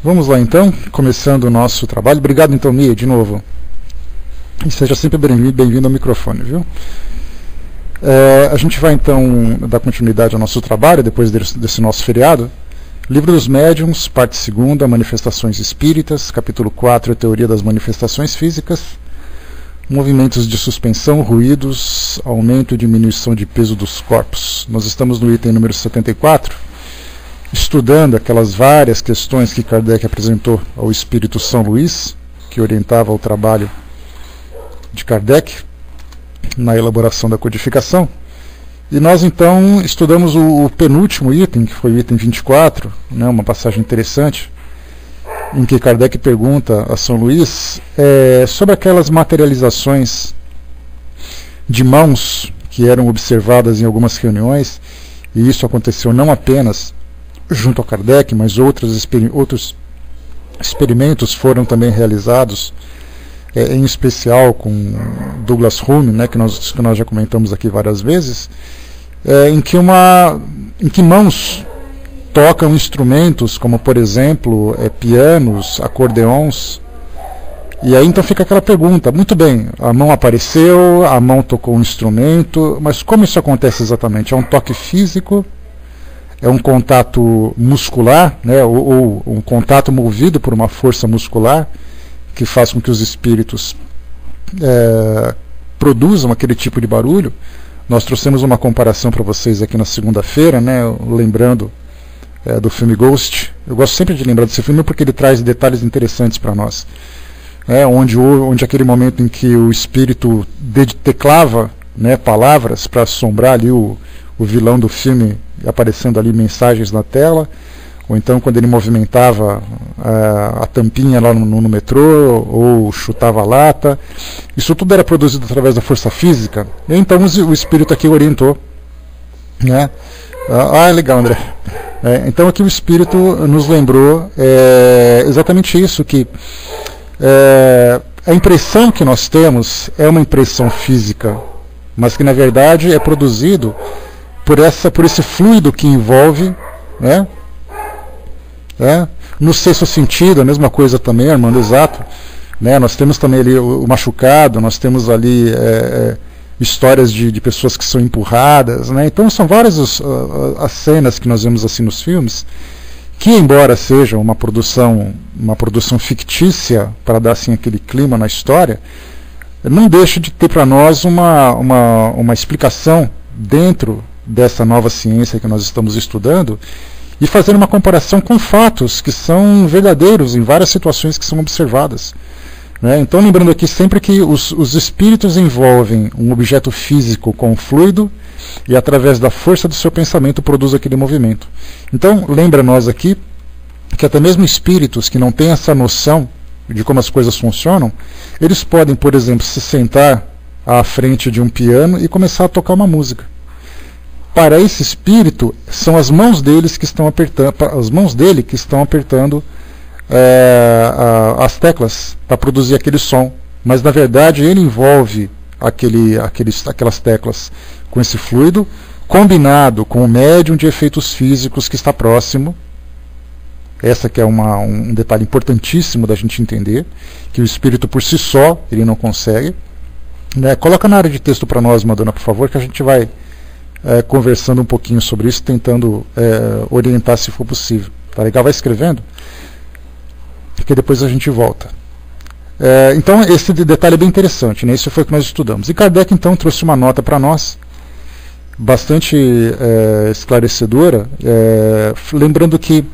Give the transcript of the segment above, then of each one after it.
Vamos lá então, começando o nosso trabalho. Obrigado então, Mia, de novo. E seja sempre bem-vindo ao microfone, viu? A gente vai então dar continuidade ao nosso trabalho, depois desse nosso feriado. Livro dos Médiuns, parte 2ª, Manifestações Espíritas, capítulo 4, Teoria das Manifestações Físicas, movimentos de suspensão, ruídos, aumento e diminuição de peso dos corpos. Nós estamos no item número 74, estudando aquelas várias questões que Kardec apresentou ao Espírito São Luís, que orientava o trabalho de Kardec na elaboração da codificação. E nós então estudamos o penúltimo item, que foi o item 24, né, uma passagem interessante, em que Kardec pergunta a São Luís sobre aquelas materializações de mãos que eram observadas em algumas reuniões, e isso aconteceu não apenas junto a Kardec, mas outros experimentos foram também realizados, em especial com Douglas Hume, né, que nós já comentamos aqui várias vezes, em que mãos tocam instrumentos como, por exemplo, pianos, acordeons. E aí então fica aquela pergunta: muito bem, a mão apareceu, a mão tocou um instrumento, mas como isso acontece exatamente? É um toque físico? É um contato muscular, né, ou um contato movido por uma força muscular que faz com que os espíritos produzam aquele tipo de barulho? Nós trouxemos uma comparação para vocês aqui na segunda-feira, né, lembrando do filme Ghost. Eu gosto sempre de lembrar desse filme porque ele traz detalhes interessantes para nós. Onde aquele momento em que o espírito teclava, né, palavras para assombrar ali o vilão do filme, aparecendo ali mensagens na tela, ou então quando ele movimentava a tampinha lá no metrô, ou chutava a lata. Isso tudo era produzido através da força física. E então o espírito aqui orientou, né? Legal, André. Então aqui o espírito nos lembrou exatamente isso, que a impressão que nós temos é uma impressão física, mas que na verdade é produzido por esse fluido que envolve, né? No sexto sentido, a mesma coisa também, Armando, exato, né? Nós temos também ali o machucado, nós temos ali histórias de pessoas que são empurradas, né? Então são várias as cenas que nós vemos assim nos filmes, que embora seja uma produção fictícia para dar assim aquele clima na história, não deixa de ter para nós uma explicação dentro dessa nova ciência que nós estamos estudando, e fazer uma comparação com fatos que são verdadeiros em várias situações que são observadas, né? Então, lembrando aqui sempre que os espíritos envolvem um objeto físico com um fluido, e através da força do seu pensamento produz aquele movimento. Então, lembra nós aqui que até mesmo espíritos que não têm essa noção de como as coisas funcionam, eles podem, por exemplo, se sentar à frente de um piano e começar a tocar uma música. Para esse espírito, são as mãos dele que estão apertando as teclas para produzir aquele som. Mas na verdade ele envolve aquelas teclas com esse fluido, combinado com o médium de efeitos físicos que está próximo. Essa que é um detalhe importantíssimo da gente entender, que o espírito por si só ele não consegue, né? Coloca na área de texto para nós, Madonna, por favor, que a gente vai conversando um pouquinho sobre isso, tentando orientar se for possível. Tá legal? Vai escrevendo, porque depois a gente volta. Então esse detalhe é bem interessante, né? Isso foi o que nós estudamos. E Kardec então trouxe uma nota para nós, bastante esclarecedora, lembrando que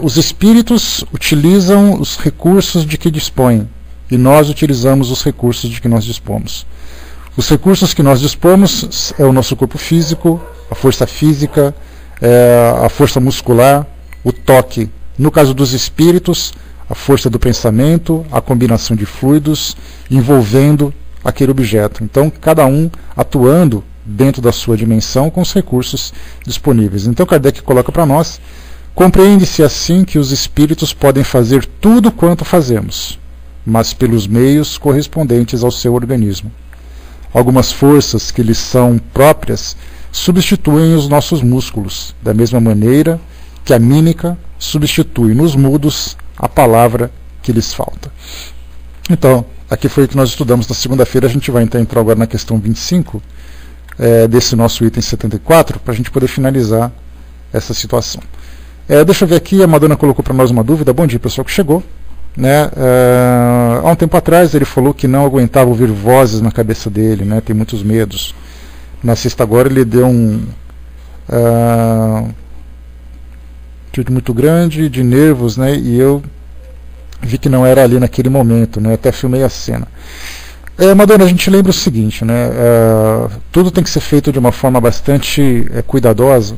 os espíritos utilizam os recursos de que dispõem, e nós utilizamos os recursos de que nós dispomos. Os recursos que nós dispomos é o nosso corpo físico, a força física, a força muscular, o toque. No caso dos espíritos, a força do pensamento, a combinação de fluidos envolvendo aquele objeto. Então, cada um atuando dentro da sua dimensão com os recursos disponíveis. Então, Kardec coloca para nós: compreende-se assim que os espíritos podem fazer tudo quanto fazemos, mas pelos meios correspondentes ao seu organismo. Algumas forças que lhes são próprias substituem os nossos músculos, da mesma maneira que a mímica substitui nos mudos a palavra que lhes falta. Então, aqui foi o que nós estudamos na segunda-feira. A gente vai então entrar agora na questão 25 desse nosso item 74, para a gente poder finalizar essa situação. Deixa eu ver aqui, a Madonna colocou para nós uma dúvida. Bom dia, pessoal que chegou. Há um tempo atrás ele falou que não aguentava ouvir vozes na cabeça dele, né? Tem muitos medos. Na sexta agora ele deu um tudo muito grande de nervos, né? E eu vi que não era ali naquele momento, né? Até filmei a cena. Madonna, a gente lembra o seguinte, né? Tudo tem que ser feito de uma forma bastante cuidadosa,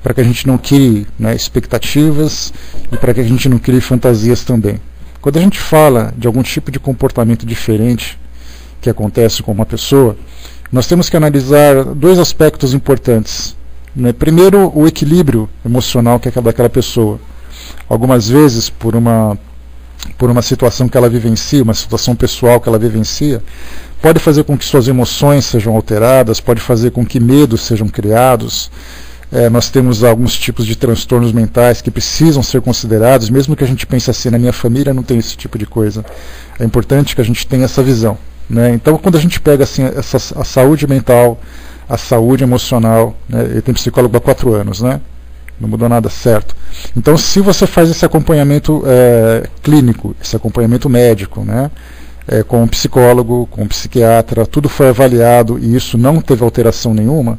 para que a gente não crie, né, expectativas e para que a gente não crie fantasias também. Quando a gente fala de algum tipo de comportamento diferente que acontece com uma pessoa, nós temos que analisar dois aspectos importantes, né? Primeiro, o equilíbrio emocional que é daquela pessoa. Algumas vezes, por uma situação que ela vivencia, uma situação pessoal que ela vivencia, pode fazer com que suas emoções sejam alteradas, pode fazer com que medos sejam criados. Nós temos alguns tipos de transtornos mentais que precisam ser considerados, mesmo que a gente pense assim, na minha família não tem esse tipo de coisa. É importante que a gente tenha essa visão, né? Então, quando a gente pega assim, a saúde mental, a saúde emocional, né? Eu tenho psicólogo há 4 anos, né? Não mudou nada, certo. Então, se você faz esse acompanhamento clínico, esse acompanhamento médico, né? Com um psicólogo, com um psiquiatra, tudo foi avaliado e isso não teve alteração nenhuma,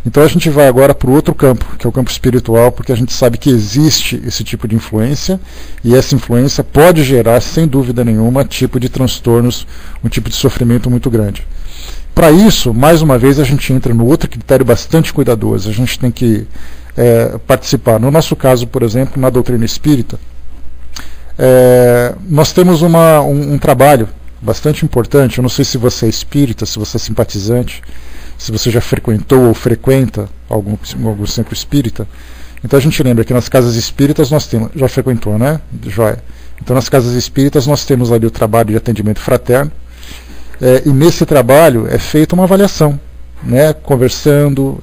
então a gente vai agora para o outro campo, que é o campo espiritual, porque a gente sabe que existe esse tipo de influência, e essa influência pode gerar, sem dúvida nenhuma, tipo de transtornos, um tipo de sofrimento muito grande. Para isso, mais uma vez, a gente entra no outro critério bastante cuidadoso. A gente tem que participar. No nosso caso, por exemplo, na doutrina espírita, nós temos um trabalho bastante importante. Eu não sei se você é espírita, se você é simpatizante, se você já frequentou ou frequenta algum centro espírita. Então a gente lembra que nas casas espíritas nós temos, já frequentou, né? Joia. Então nas casas espíritas nós temos ali o trabalho de atendimento fraterno, e nesse trabalho é feita uma avaliação, né? Conversando,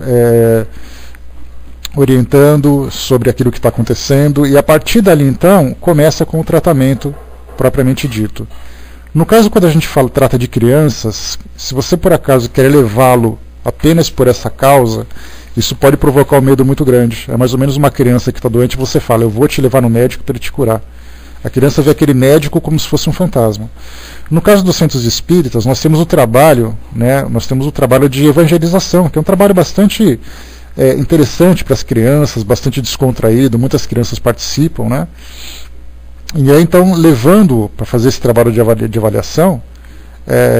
orientando sobre aquilo que está acontecendo, e a partir dali então começa com o tratamento propriamente dito. No caso, quando a gente trata de crianças, se você por acaso quer levá-lo apenas por essa causa, isso pode provocar um medo muito grande. É mais ou menos uma criança que está doente, você fala, eu vou te levar no médico para ele te curar. A criança vê aquele médico como se fosse um fantasma. No caso dos centros espíritas, nós temos o trabalho, né, de evangelização, que é um trabalho bastante interessante para as crianças, bastante descontraído, muitas crianças participam, né? E aí então, levando para fazer esse trabalho de avaliação,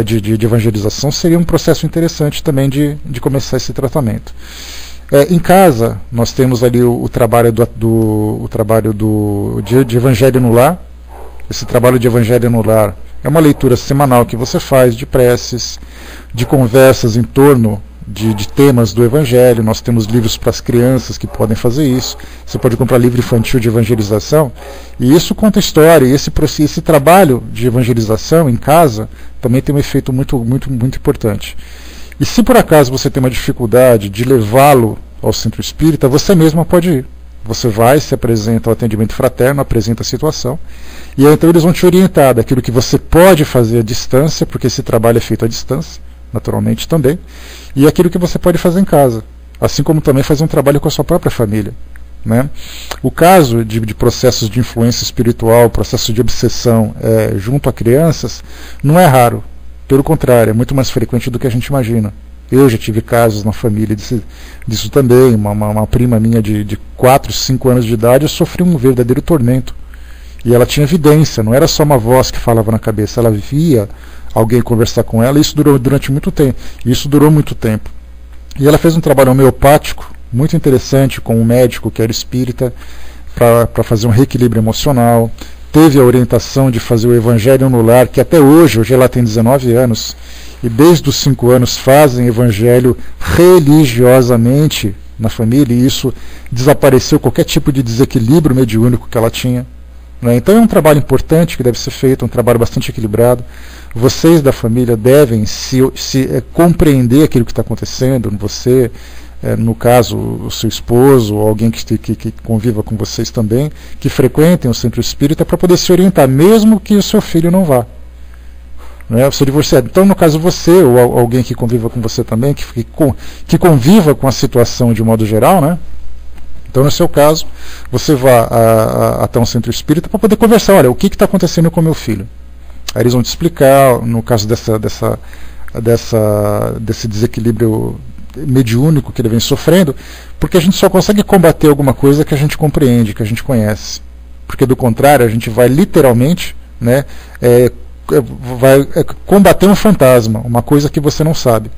de evangelização, seria um processo interessante também de começar esse tratamento. Em casa, nós temos ali o trabalho de Evangelho no Lar. Esse trabalho de Evangelho no Lar é uma leitura semanal que você faz de preces, de conversas em torno de temas do Evangelho. Nós temos livros para as crianças que podem fazer isso. Você pode comprar livro infantil de evangelização, e isso conta história. E esse trabalho de evangelização em casa também tem um efeito muito, muito, muito importante. E se por acaso você tem uma dificuldade de levá-lo ao centro espírita, você mesma pode ir. Você vai, se apresenta ao atendimento fraterno, apresenta a situação, e aí então eles vão te orientar daquilo que você pode fazer à distância, porque esse trabalho é feito à distância, naturalmente também, e aquilo que você pode fazer em casa, assim como também fazer um trabalho com a sua própria família, né? O caso de processos de influência espiritual, processos de obsessão junto a crianças, não é raro, pelo contrário, é muito mais frequente do que a gente imagina. Eu já tive casos na família disso também. Uma prima minha de 4, 5 anos de idade sofreu um verdadeiro tormento, e ela tinha evidência, não era só uma voz que falava na cabeça, ela via alguém conversar com ela, e isso durou muito tempo. E ela fez um trabalho homeopático muito interessante com um médico que era espírita, para fazer um reequilíbrio emocional. Teve a orientação de fazer o Evangelho no Lar, que até hoje ela tem 19 anos, e desde os 5 anos fazem Evangelho religiosamente na família, e isso desapareceu qualquer tipo de desequilíbrio mediúnico que ela tinha, né? Então é um trabalho importante que deve ser feito, um trabalho bastante equilibrado. Vocês da família devem se compreender aquilo que está acontecendo, você no caso o seu esposo ou alguém que conviva com vocês também, que frequentem o centro espírita, para poder se orientar, mesmo que o seu filho não vá. Né? Você divorciado. Então, no caso, você ou alguém que conviva com você também, que conviva com a situação de modo geral, né? Então, no seu caso, você vá até um centro espírita para poder conversar. Olha, o que está acontecendo com o meu filho? Aí eles vão te explicar, no caso desse desequilíbrio mediúnico que ele vem sofrendo, porque a gente só consegue combater alguma coisa que a gente compreende, que a gente conhece. Porque, do contrário, a gente vai literalmente, né, combater um fantasma, uma coisa que você não sabe.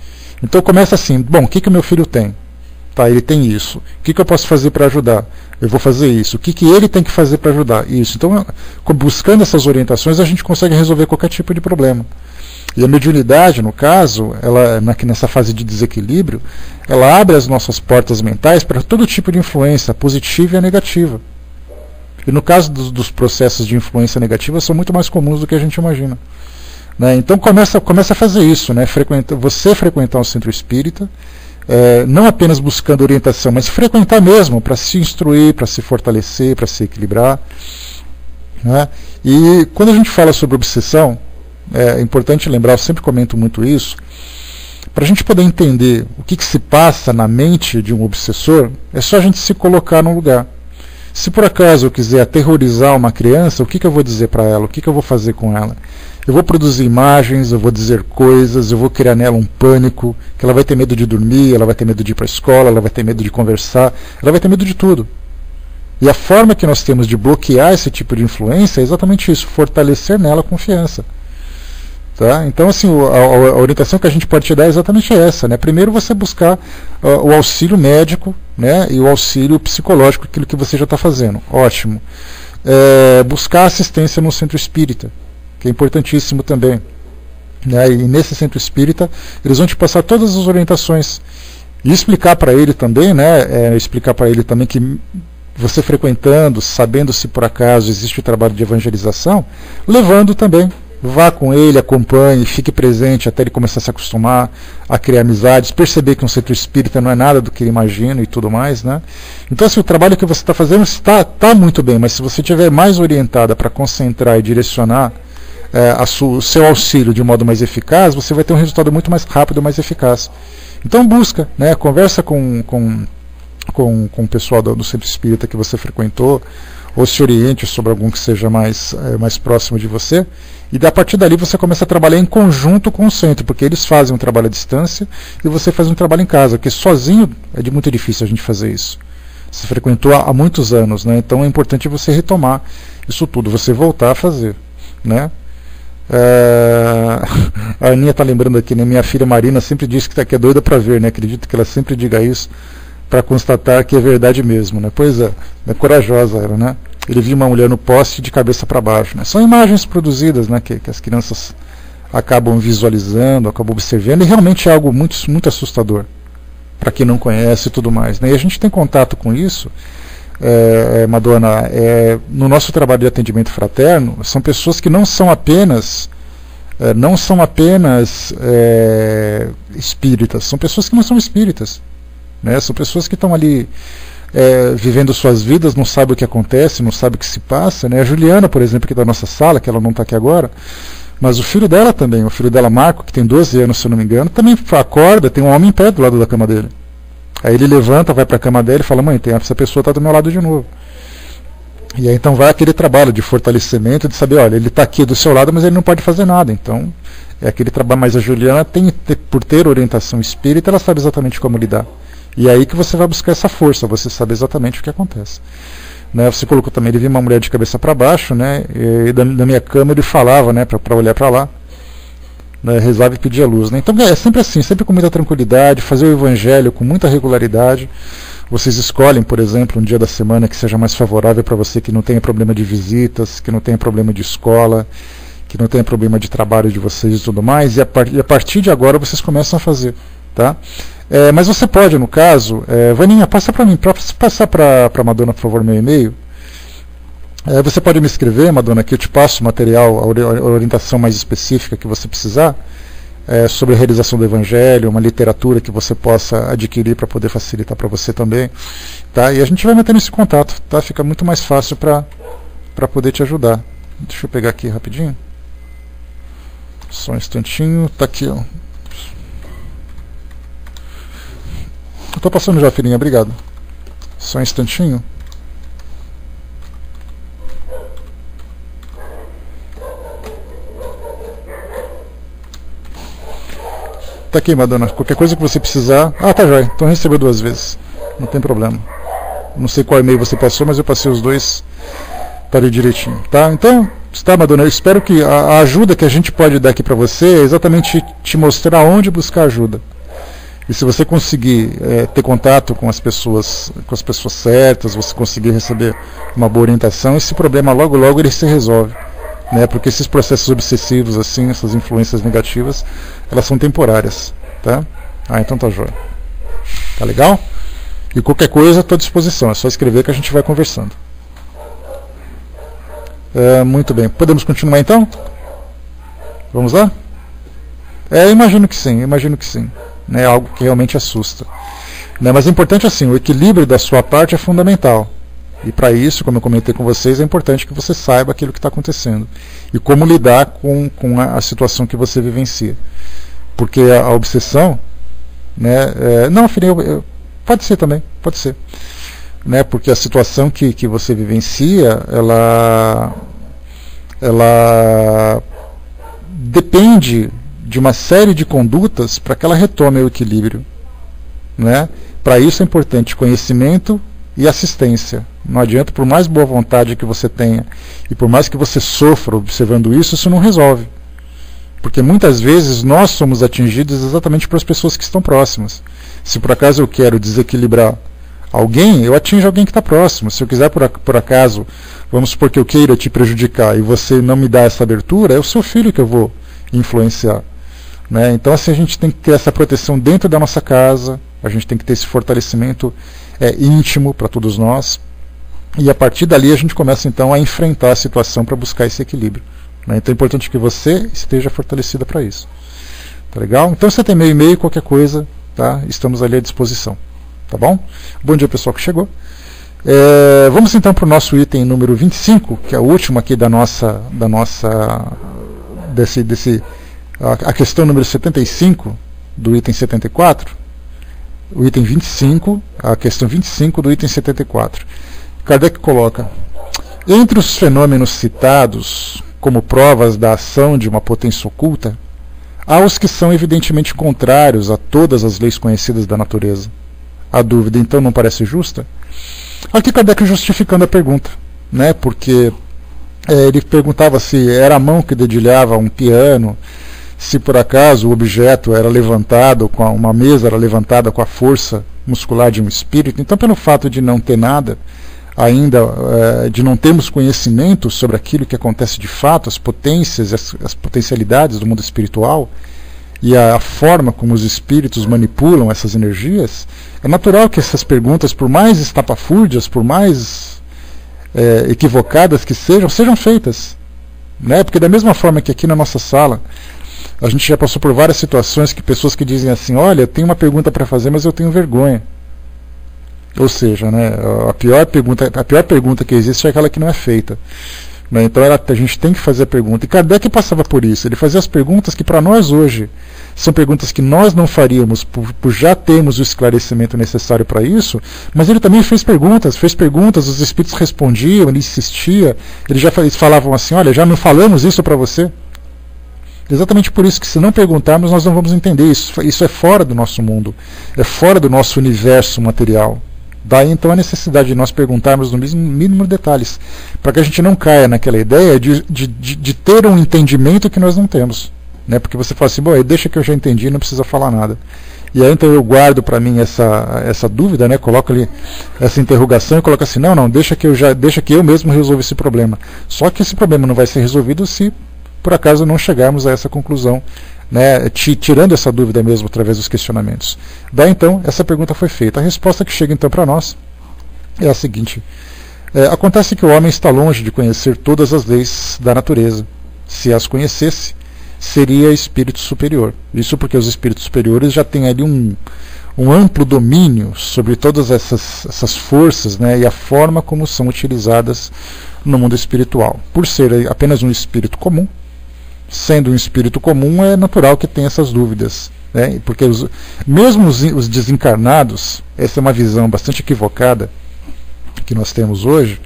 Então começa assim: bom, o que o meu filho tem? Tá, ele tem isso. O que eu posso fazer para ajudar? Eu vou fazer isso. O que ele tem que fazer para ajudar? Isso. Então, buscando essas orientações, a gente consegue resolver qualquer tipo de problema. E a mediunidade, no caso, ela, nessa fase de desequilíbrio, ela abre as nossas portas mentais para todo tipo de influência, positiva e negativa. E no caso dos processos de influência negativa, são muito mais comuns do que a gente imagina. Né? Então começa a fazer isso, né? Você frequentar um centro espírita, não apenas buscando orientação, mas frequentar mesmo, para se instruir, para se fortalecer, para se equilibrar. Né? E quando a gente fala sobre obsessão, é importante lembrar, eu sempre comento muito isso, para a gente poder entender o que se passa na mente de um obsessor, é só a gente se colocar no lugar. Se por acaso eu quiser aterrorizar uma criança, o que eu vou dizer para ela? O que eu vou fazer com ela? Eu vou produzir imagens, eu vou dizer coisas, eu vou criar nela um pânico, que ela vai ter medo de dormir, ela vai ter medo de ir para a escola, ela vai ter medo de conversar, ela vai ter medo de tudo. E a forma que nós temos de bloquear esse tipo de influência é exatamente isso, fortalecer nela a confiança. Tá? Então, assim, a orientação que a gente pode te dar é exatamente essa. Né? Primeiro, você buscar o auxílio médico, né? E o auxílio psicológico, aquilo que você já está fazendo. Ótimo. Buscar assistência no centro espírita, que é importantíssimo também. Né? E nesse centro espírita, eles vão te passar todas as orientações. E explicar para ele também, né? Explicar para ele também que você frequentando, sabendo se por acaso existe o trabalho de evangelização, levando também. Vá com ele, acompanhe, fique presente até ele começar a se acostumar, a criar amizades, perceber que um centro espírita não é nada do que ele imagina e tudo mais. Né? Então, assim, o trabalho que você está fazendo está muito bem, mas se você estiver mais orientada para concentrar e direcionar o seu auxílio de modo mais eficaz, você vai ter um resultado muito mais rápido e mais eficaz. Então busca, né? Conversa com o pessoal do centro espírita que você frequentou, ou se oriente sobre algum que seja mais próximo de você, e a partir dali você começa a trabalhar em conjunto com o centro, porque eles fazem um trabalho à distância e você faz um trabalho em casa, porque sozinho é muito difícil a gente fazer isso. Você frequentou há muitos anos, né? Então é importante você retomar isso tudo, você voltar a fazer. Né? A Aninha está lembrando aqui, né? Minha filha Marina sempre diz que é doida para ver, né? Acredito que ela sempre diga isso, para constatar que é verdade mesmo, né? Pois é corajosa ela, né? Ele viu uma mulher no poste de cabeça para baixo, né? São imagens produzidas, né? Que as crianças acabam visualizando, acabam observando, e realmente é algo muito, muito assustador para quem não conhece e tudo mais, né? E a gente tem contato com isso, Madonna, no nosso trabalho de atendimento fraterno, são pessoas que não são apenas espíritas, são pessoas que não são espíritas. Né? São pessoas que estão ali vivendo suas vidas, não sabem o que acontece, não sabem o que se passa. Né? A Juliana, por exemplo, que está na nossa sala, que ela não está aqui agora, mas o filho dela também, o filho dela, Marco, que tem 12 anos, se eu não me engano, também acorda, tem um homem em pé do lado da cama dele. Aí ele levanta, vai para a cama dele e fala: mãe, essa pessoa está do meu lado de novo. E aí então vai aquele trabalho de fortalecimento, de saber, olha, ele está aqui do seu lado, mas ele não pode fazer nada. Então é aquele trabalho. Mas a Juliana, por ter orientação espírita, ela sabe exatamente como lidar. E é aí que você vai buscar essa força, você sabe exatamente o que acontece. Né? Você colocou também, ele viu uma mulher de cabeça para baixo, né? E da minha cama ele falava, né, para olhar para lá, né, rezava e pedia luz. Né? Então é sempre assim, sempre com muita tranquilidade, fazer o evangelho com muita regularidade. Vocês escolhem, por exemplo, um dia da semana que seja mais favorável para você, que não tenha problema de visitas, que não tenha problema de escola, que não tenha problema de trabalho de vocês e tudo mais, e a partir de agora vocês começam a fazer. Tá? Mas você pode, no caso, Vaninha, passa para mim, passar para a Madonna, por favor, meu e-mail. Você pode me escrever, Madonna, que eu te passo o material, a orientação mais específica que você precisar. sobre a realização do Evangelho, uma literatura que você possa adquirir para poder facilitar para você também, tá? E a gente vai mantendo esse contato, tá? Fica muito mais fácil para poder te ajudar. Deixa eu pegar aqui rapidinho. Só um instantinho, tá aqui, ó. Eu tô passando já, filhinha, obrigado. Só um instantinho. Tá aqui, Madonna. Qualquer coisa que você precisar... Ah, tá jóia. Então recebeu 2 vezes. Não tem problema. Não sei qual e-mail você passou, mas eu passei os 2 para ir direitinho. Tá? Então, tá, Madonna. Eu espero que a ajuda que a gente pode dar aqui para você é exatamente te mostrar onde buscar ajuda. E se você conseguir ter contato com as pessoas certas, você conseguir receber uma boa orientação, esse problema logo logo ele se resolve. Né, porque esses processos obsessivos, assim, essas influências negativas, elas são temporárias, tá? Ah, então tá jóia. Tá legal? E qualquer coisa, estou à disposição, é só escrever que a gente vai conversando. Muito bem, podemos continuar então? Vamos lá? Imagino que sim, né, algo que realmente assusta. Né, mas é importante assim, o equilíbrio da sua parte é fundamental. E para isso, como eu comentei com vocês, é importante que você saiba aquilo que está acontecendo e como lidar com a situação que você vivencia. Porque a obsessão, né, não, filho, pode ser também, pode ser. Né, porque a situação que você vivencia, ela depende de uma série de condutas para que ela retome o equilíbrio. Né? Para isso é importante conhecimento e assistência. Não adianta, por mais boa vontade que você tenha e por mais que você sofra observando isso, isso não resolve. Porque muitas vezes nós somos atingidos exatamente pelas pessoas que estão próximas. Se por acaso eu quero desequilibrar alguém, eu atinjo alguém que está próximo. Se eu quiser por acaso, vamos supor que eu queira te prejudicar e você não me dá essa abertura, é o seu filho que eu vou influenciar. Né? Então assim, a gente tem que ter essa proteção dentro da nossa casa, a gente tem que ter esse fortalecimento íntimo para todos nós, e a partir dali a gente começa então a enfrentar a situação para buscar esse equilíbrio. Né? Então é importante que você esteja fortalecida para isso. Tá legal? Então você tem meu e-mail, qualquer coisa, tá? Estamos ali à disposição. Tá bom? Bom dia, pessoal que chegou. Vamos então para o nosso item número 25, que é o último aqui a questão número 75 do item 74. O item 25, a questão 25 do item 74. Kardec coloca: entre os fenômenos citados como provas da ação de uma potência oculta, há os que são evidentemente contrários a todas as leis conhecidas da natureza. A dúvida então não parece justa? Aqui Kardec justificando a pergunta, né? Porque ele perguntava se era a mão que dedilhava um piano, se por acaso o objeto era levantado, uma mesa era levantada com a força muscular de um espírito. Então, pelo fato de não ter nada ainda, de não termos conhecimento sobre aquilo que acontece de fato, as potências, as potencialidades do mundo espiritual e a forma como os espíritos manipulam essas energias, é natural que essas perguntas, por mais estapafúrdias, por mais equivocadas que sejam feitas. Né? Porque da mesma forma que aqui na nossa sala, a gente já passou por várias situações que pessoas que dizem assim: olha, eu tenho uma pergunta para fazer, mas eu tenho vergonha. Ou seja, né, a pior pergunta que existe é aquela que não é feita. Né, então a gente tem que fazer a pergunta. E Kardec passava por isso. Ele fazia as perguntas que para nós hoje são perguntas que nós não faríamos por já termos o esclarecimento necessário para isso, mas ele também fez perguntas, os espíritos respondiam, ele insistia, eles falavam assim: olha, já não falamos isso para você? Exatamente por isso que, se não perguntarmos, nós não vamos entender isso. Isso é fora do nosso mundo, é fora do nosso universo material. Daí então a necessidade de nós perguntarmos no mínimo detalhes, para que a gente não caia naquela ideia de ter um entendimento que nós não temos. Né? Porque você fala assim: bom, deixa que eu já entendi, não precisa falar nada. E aí então eu guardo para mim essa dúvida, né? Coloco ali essa interrogação e coloco assim: não, deixa que eu mesmo resolva esse problema. Só que esse problema não vai ser resolvido se por acaso não chegarmos a essa conclusão, né, tirando essa dúvida mesmo através dos questionamentos. Daí então essa pergunta foi feita. A resposta que chega então para nós é a seguinte: acontece que o homem está longe de conhecer todas as leis da natureza. Se as conhecesse, seria espírito superior. Isso porque os espíritos superiores já têm ali um amplo domínio sobre todas essas forças, né, e a forma como são utilizadas no mundo espiritual. Por ser apenas um espírito comum, sendo um espírito comum, é natural que tenha essas dúvidas, né, porque mesmo os desencarnados, essa é uma visão bastante equivocada que nós temos hoje,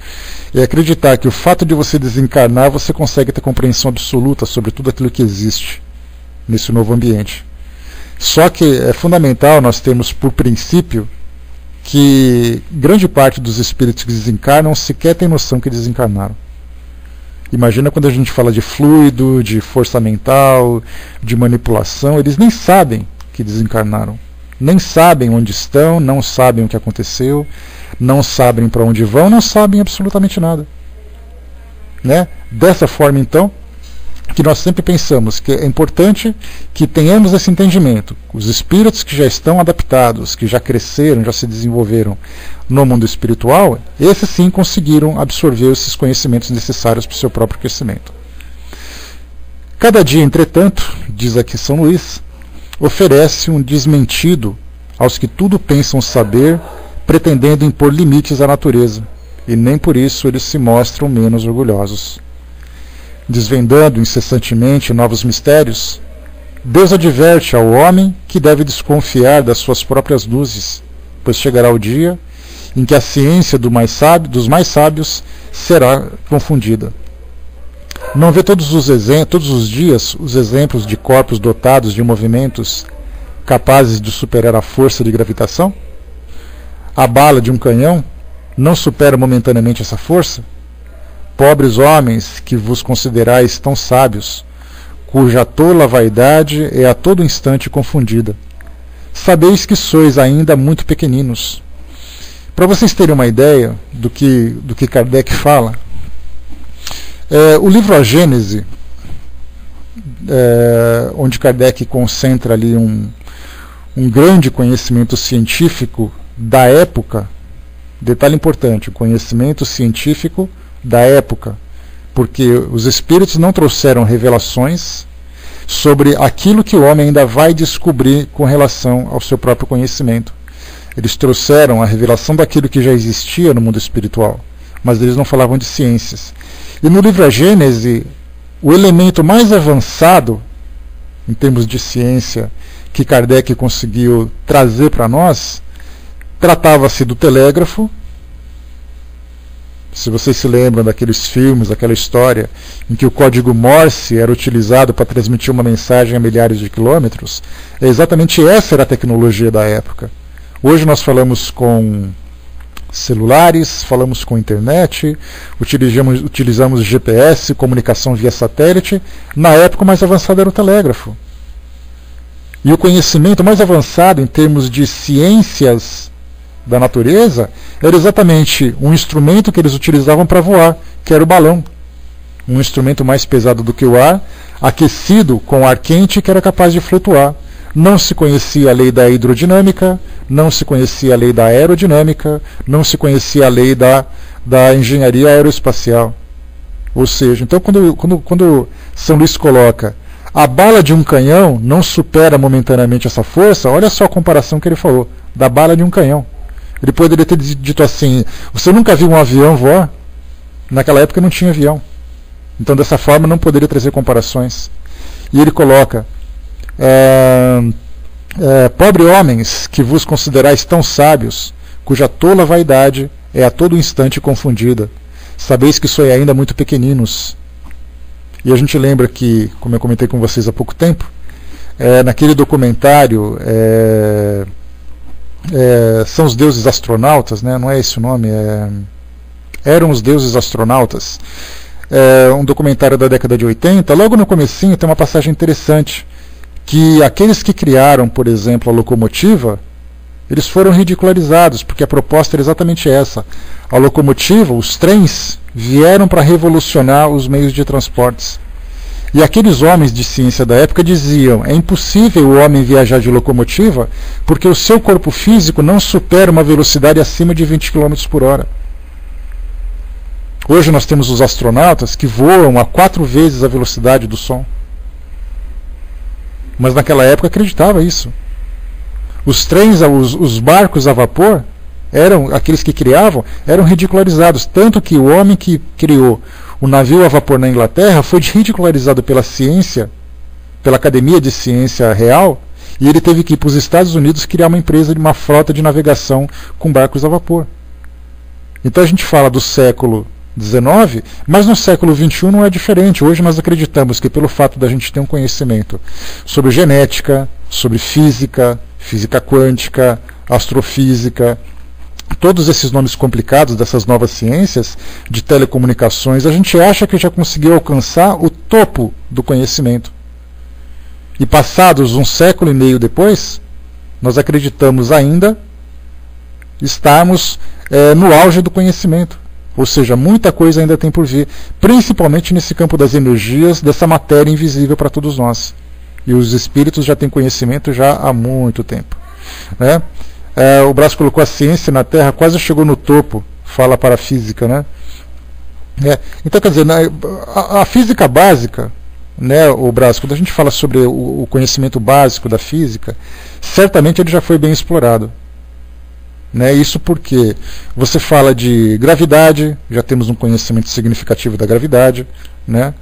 é acreditar que o fato de você desencarnar, você consegue ter compreensão absoluta sobre tudo aquilo que existe nesse novo ambiente. Só que é fundamental nós termos por princípio que grande parte dos espíritos que desencarnam sequer tem noção que desencarnaram. Imagina quando a gente fala de fluido, de força mental, de manipulação, eles nem sabem que desencarnaram. Nem sabem onde estão, não sabem o que aconteceu, não sabem para onde vão, não sabem absolutamente nada. Né? Dessa forma, então, que nós sempre pensamos que é importante que tenhamos esse entendimento. Os espíritos que já estão adaptados, que já cresceram, já se desenvolveram no mundo espiritual, esses sim conseguiram absorver esses conhecimentos necessários para o seu próprio crescimento. Cada dia, entretanto, diz aqui São Luís, oferece um desmentido aos que tudo pensam saber, pretendendo impor limites à natureza, e nem por isso eles se mostram menos orgulhosos. Desvendando incessantemente novos mistérios, Deus adverte ao homem que deve desconfiar das suas próprias luzes, pois chegará o dia em que a ciência dos mais sábios será confundida. Não vê todos os dias os exemplos de corpos dotados de movimentos capazes de superar a força de gravitação? A bala de um canhão não supera momentaneamente essa força? Pobres homens que vos considerais tão sábios, cuja tola vaidade é a todo instante confundida. Sabeis que sois ainda muito pequeninos. Para vocês terem uma ideia do que Kardec fala, o livro A Gênese, onde Kardec concentra ali um grande conhecimento científico da época, detalhe importante, o conhecimento científico da época, porque os espíritos não trouxeram revelações sobre aquilo que o homem ainda vai descobrir com relação ao seu próprio conhecimento. Eles trouxeram a revelação daquilo que já existia no mundo espiritual, mas eles não falavam de ciências. E no livro A Gênese, o elemento mais avançado em termos de ciência que Kardec conseguiu trazer para nós tratava-se do telégrafo. Se vocês se lembram daqueles filmes, daquela história em que o código Morse era utilizado para transmitir uma mensagem a milhares de quilômetros, exatamente essa era a tecnologia da época. Hoje nós falamos com celulares, falamos com internet, utilizamos GPS, comunicação via satélite. Na época o mais avançado era o telégrafo. E o conhecimento mais avançado em termos de ciências da natureza era exatamente um instrumento que eles utilizavam para voar, que era o balão. Um instrumento mais pesado do que o ar, aquecido com ar quente, que era capaz de flutuar. Não se conhecia a lei da hidrodinâmica, não se conhecia a lei da aerodinâmica, não se conhecia a lei da engenharia aeroespacial. Ou seja, então quando São Luís coloca a bala de um canhão não supera momentaneamente essa força, olha só a comparação que ele falou, da bala de um canhão. Ele poderia ter dito assim, você nunca viu um avião voar? Naquela época não tinha avião. Então dessa forma não poderia trazer comparações. E ele coloca, pobre homens que vos considerais tão sábios, cuja tola vaidade é a todo instante confundida. Sabeis que sois ainda muito pequeninos. E a gente lembra que, como eu comentei com vocês há pouco tempo, naquele documentário São os Deuses Astronautas, né? Não é esse o nome, Eram os Deuses Astronautas, um documentário da década de 80, logo no comecinho tem uma passagem interessante, que aqueles que criaram, por exemplo, a locomotiva, eles foram ridicularizados, porque a proposta era exatamente essa. A locomotiva, os trens, vieram para revolucionar os meios de transportes. E aqueles homens de ciência da época diziam, é impossível o homem viajar de locomotiva, porque o seu corpo físico não supera uma velocidade acima de 20 km por hora. Hoje nós temos os astronautas que voam a 4 vezes a velocidade do som. mas naquela época acreditava isso. Os trens, os barcos a vapor, aqueles que criavam, eram ridicularizados. Tanto que o homem que criou o navio a vapor na Inglaterra foi ridicularizado pela ciência, pela Academia de Ciência Real, e ele teve que ir para os Estados Unidos criar uma empresa de uma frota de navegação com barcos a vapor. Então a gente fala do século XIX, mas no século XXI não é diferente. Hoje nós acreditamos que pelo fato da gente ter um conhecimento sobre genética, sobre física, física quântica, astrofísica, todos esses nomes complicados dessas novas ciências de telecomunicações, a gente acha que já conseguiu alcançar o topo do conhecimento. E passados um século e meio depois, nós acreditamos ainda estarmos no auge do conhecimento. Ou seja, muita coisa ainda tem por vir, principalmente nesse campo das energias, dessa matéria invisível para todos nós. E os espíritos já têm conhecimento já há muito tempo. Né? O Brás colocou a ciência na Terra, quase chegou no topo, fala para a física. Né? Então, quer dizer, a física básica, né, o Brás, quando a gente fala sobre o conhecimento básico da física, certamente ele já foi bem explorado. Né, isso porque você fala de gravidade, já temos um conhecimento significativo da gravidade. Né?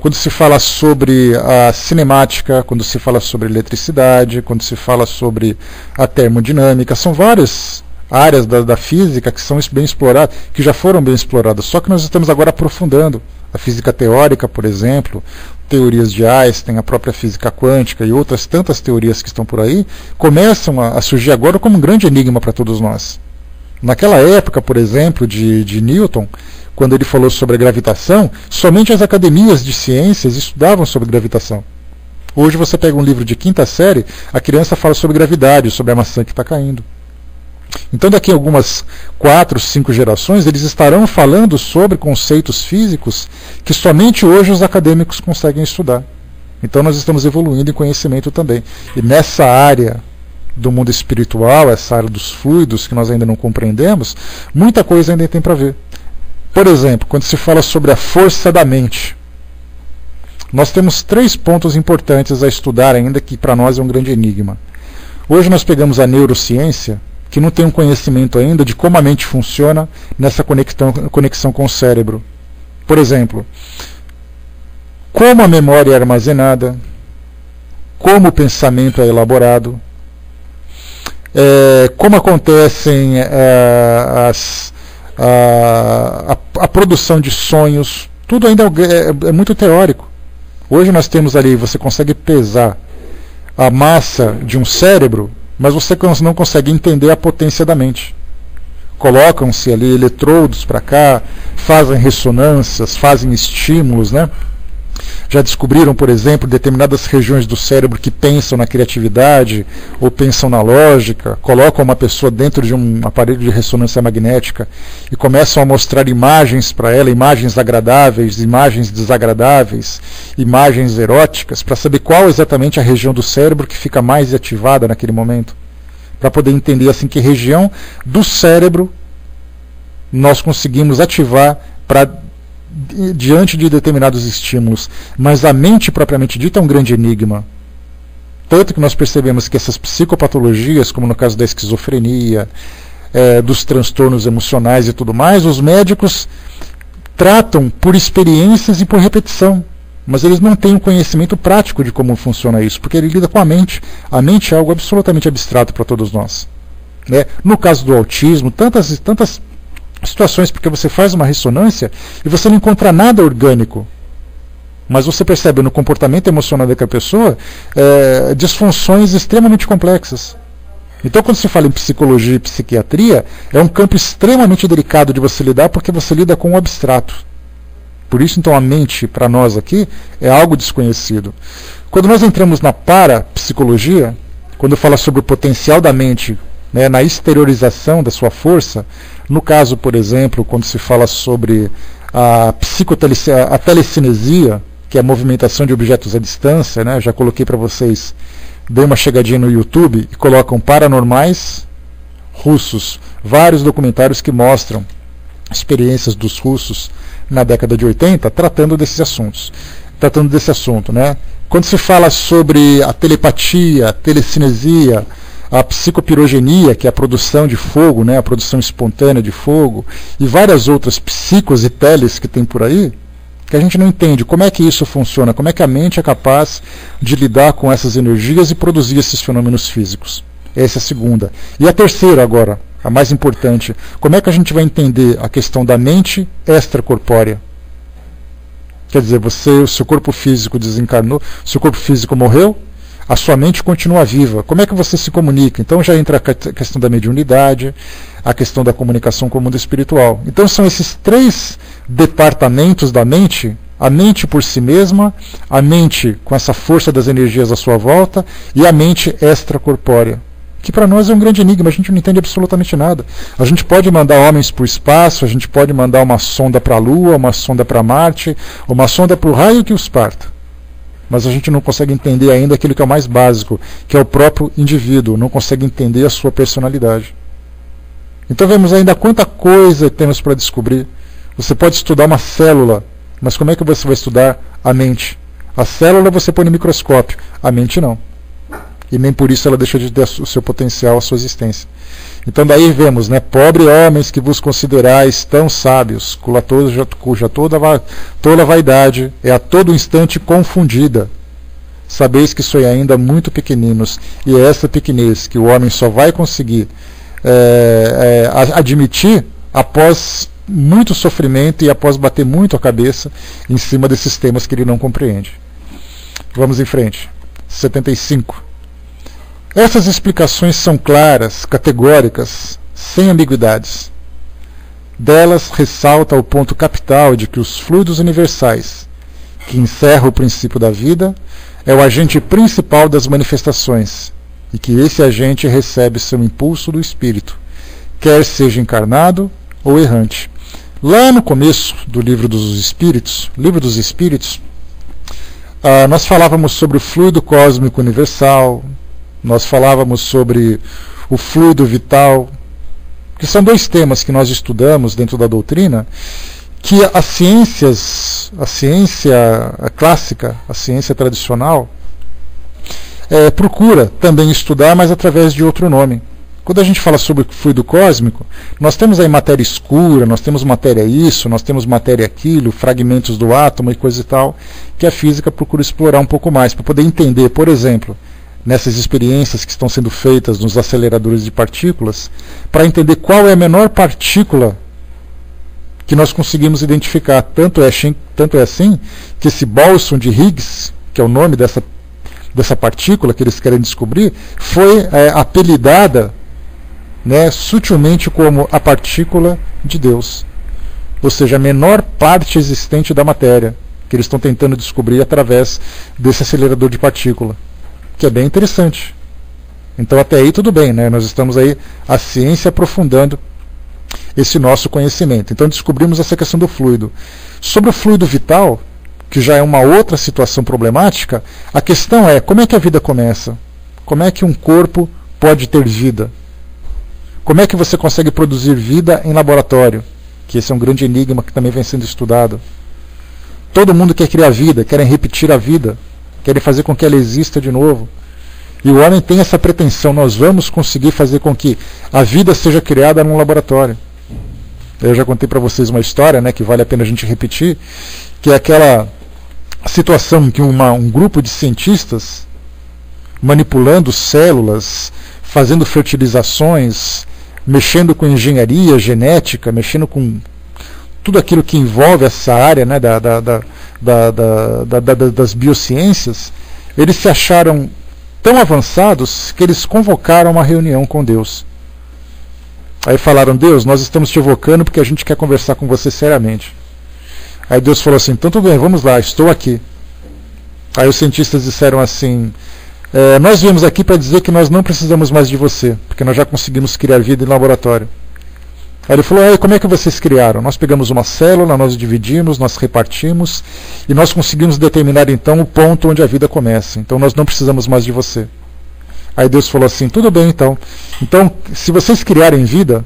Quando se fala sobre a cinemática, quando se fala sobre eletricidade, quando se fala sobre a termodinâmica, são várias áreas da física que são bem exploradas, que já foram bem exploradas, só que nós estamos agora aprofundando. A física teórica, por exemplo, teorias de Einstein, a própria física quântica e outras tantas teorias que estão por aí, começam a surgir agora como um grande enigma para todos nós. Naquela época, por exemplo, de Newton, quando ele falou sobre a gravitação, somente as academias de ciências estudavam sobre gravitação. Hoje você pega um livro de 5ª série, a criança fala sobre gravidade, sobre a maçã que está caindo. Então daqui a algumas 4, 5 gerações, eles estarão falando sobre conceitos físicos que somente hoje os acadêmicos conseguem estudar. Então nós estamos evoluindo em conhecimento também. E nessa área do mundo espiritual, essa área dos fluidos que nós ainda não compreendemos, muita coisa ainda tem para ver. Por exemplo, quando se fala sobre a força da mente, nós temos 3 pontos importantes a estudar ainda, que para nós é um grande enigma. Hoje nós pegamos a neurociência, que não tem um conhecimento ainda de como a mente funciona nessa conexão com o cérebro. Por exemplo, como a memória é armazenada, como o pensamento é elaborado, como acontecem a produção de sonhos, tudo ainda é muito teórico. Hoje nós temos ali, você consegue pesar a massa de um cérebro, mas você não consegue entender a potência da mente. Colocam-se ali eletrodos para cá, fazem ressonâncias, fazem estímulos, né? Já descobriram, por exemplo, determinadas regiões do cérebro que pensam na criatividade ou pensam na lógica, colocam uma pessoa dentro de um aparelho de ressonância magnética e começam a mostrar imagens para ela, imagens agradáveis, imagens desagradáveis, imagens eróticas, para saber qual exatamente a região do cérebro que fica mais ativada naquele momento, para poder entender assim que região do cérebro nós conseguimos ativar diante de determinados estímulos. Mas a mente propriamente dita é um grande enigma. Tanto que nós percebemos que essas psicopatologias, como no caso da esquizofrenia, dos transtornos emocionais e tudo mais, os médicos tratam por experiências e por repetição. Mas eles não têm um conhecimento prático de como funciona isso, porque ele lida com a mente. A mente é algo absolutamente abstrato para todos nós. No caso do autismo, tantas situações, porque você faz uma ressonância e você não encontra nada orgânico, mas você percebe no comportamento emocional daquela pessoa disfunções extremamente complexas. Então quando se fala em psicologia e psiquiatria, é um campo extremamente delicado de você lidar, porque você lida com o abstrato. Por isso então a mente para nós aqui é algo desconhecido. Quando nós entramos na parapsicologia, quando fala sobre o potencial da mente, na exteriorização da sua força, no caso, por exemplo, quando se fala sobre a telecinesia, que é a movimentação de objetos à distância, já coloquei para vocês, dei uma chegadinha no YouTube e colocam paranormais russos, vários documentários que mostram experiências dos russos na década de 80 tratando desse assunto, Quando se fala sobre a telepatia, a telecinesia, a psicopirogenia, que é a produção de fogo, né, a produção espontânea de fogo, e várias outras psicos e teles que tem por aí, que a gente não entende como é que isso funciona, como é que a mente é capaz de lidar com essas energias e produzir esses fenômenos físicos. Essa é a segunda. E a terceira agora, a mais importante, como é que a gente vai entender a questão da mente extracorpórea? Quer dizer, o seu corpo físico desencarnou, seu corpo físico morreu, a sua mente continua viva. Como é que você se comunica? Então já entra a questão da mediunidade, a questão da comunicação com o mundo espiritual. Então são esses três departamentos da mente: a mente por si mesma, a mente com essa força das energias à sua volta e a mente extracorpórea, que para nós é um grande enigma, a gente não entende absolutamente nada. A gente pode mandar homens para o espaço, a gente pode mandar uma sonda para a Lua, uma sonda para Marte, uma sonda para o raio que os parta. Mas a gente não consegue entender ainda aquilo que é o mais básico, que é o próprio indivíduo, não consegue entender a sua personalidade. Então vemos ainda quanta coisa temos para descobrir. Você pode estudar uma célula, mas como é que você vai estudar a mente? A célula você põe no microscópio, a mente não. E nem por isso ela deixa de ter o seu potencial, a sua existência. Então daí vemos, né, pobre homens que vos considerais tão sábios, cuja toda vaidade é a todo instante confundida. Sabeis que sois ainda muito pequeninos, e é essa pequenez que o homem só vai conseguir admitir após muito sofrimento e após bater muito a cabeça em cima desses temas que ele não compreende. Vamos em frente. 75. Essas explicações são claras, categóricas, sem ambiguidades. Delas ressalta o ponto capital de que os fluidos universais, que encerram o princípio da vida, é o agente principal das manifestações, e que esse agente recebe seu impulso do espírito, quer seja encarnado ou errante. Lá no começo do Livro dos Espíritos, nós falávamos sobre o fluido cósmico universal, nós falávamos sobre o fluido vital, que são dois temas que nós estudamos dentro da doutrina, que a ciência clássica, a ciência tradicional, procura também estudar, mas através de outro nome. Quando a gente fala sobre fluido cósmico, nós temos aí matéria escura, nós temos matéria isso, nós temos matéria aquilo, fragmentos do átomo e coisa e tal, que a física procura explorar um pouco mais, para poder entender, por exemplo, nessas experiências que estão sendo feitas nos aceleradores de partículas, para entender qual é a menor partícula que nós conseguimos identificar. Tanto é assim que esse bóson de Higgs, que é o nome dessa partícula que eles querem descobrir, foi apelidada, né, sutilmente como a partícula de Deus. Ou seja, a menor parte existente da matéria, que eles estão tentando descobrir através desse acelerador de partícula, que é bem interessante. Então até aí tudo bem, né? Nós estamos aí, a ciência aprofundando esse nosso conhecimento. Então descobrimos essa questão do fluido. Sobre o fluido vital, que já é uma outra situação problemática, a questão é, como é que a vida começa? Como é que um corpo pode ter vida? Como é que você consegue produzir vida em laboratório? Que esse é um grande enigma que também vem sendo estudado. Todo mundo quer criar vida, querem repetir a vida, querem fazer com que ela exista de novo. E o homem tem essa pretensão, nós vamos conseguir fazer com que a vida seja criada num laboratório. Eu já contei para vocês uma história, né, que vale a pena a gente repetir, que é aquela situação em que um grupo de cientistas, manipulando células, fazendo fertilizações, mexendo com engenharia genética, mexendo com tudo aquilo que envolve essa área, né, das biociências, eles se acharam tão avançados que eles convocaram uma reunião com Deus. Aí falaram: Deus, nós estamos te evocando porque a gente quer conversar com você seriamente. Aí Deus falou assim: então tudo bem, vamos lá, estou aqui. Aí os cientistas disseram assim: nós viemos aqui para dizer que nós não precisamos mais de você, porque nós já conseguimos criar vida em laboratório. Aí ele falou: como é que vocês criaram? Nós pegamos uma célula, nós dividimos, nós repartimos e nós conseguimos determinar então o ponto onde a vida começa. Então nós não precisamos mais de você. Aí Deus falou assim: tudo bem então. Então, se vocês criarem vida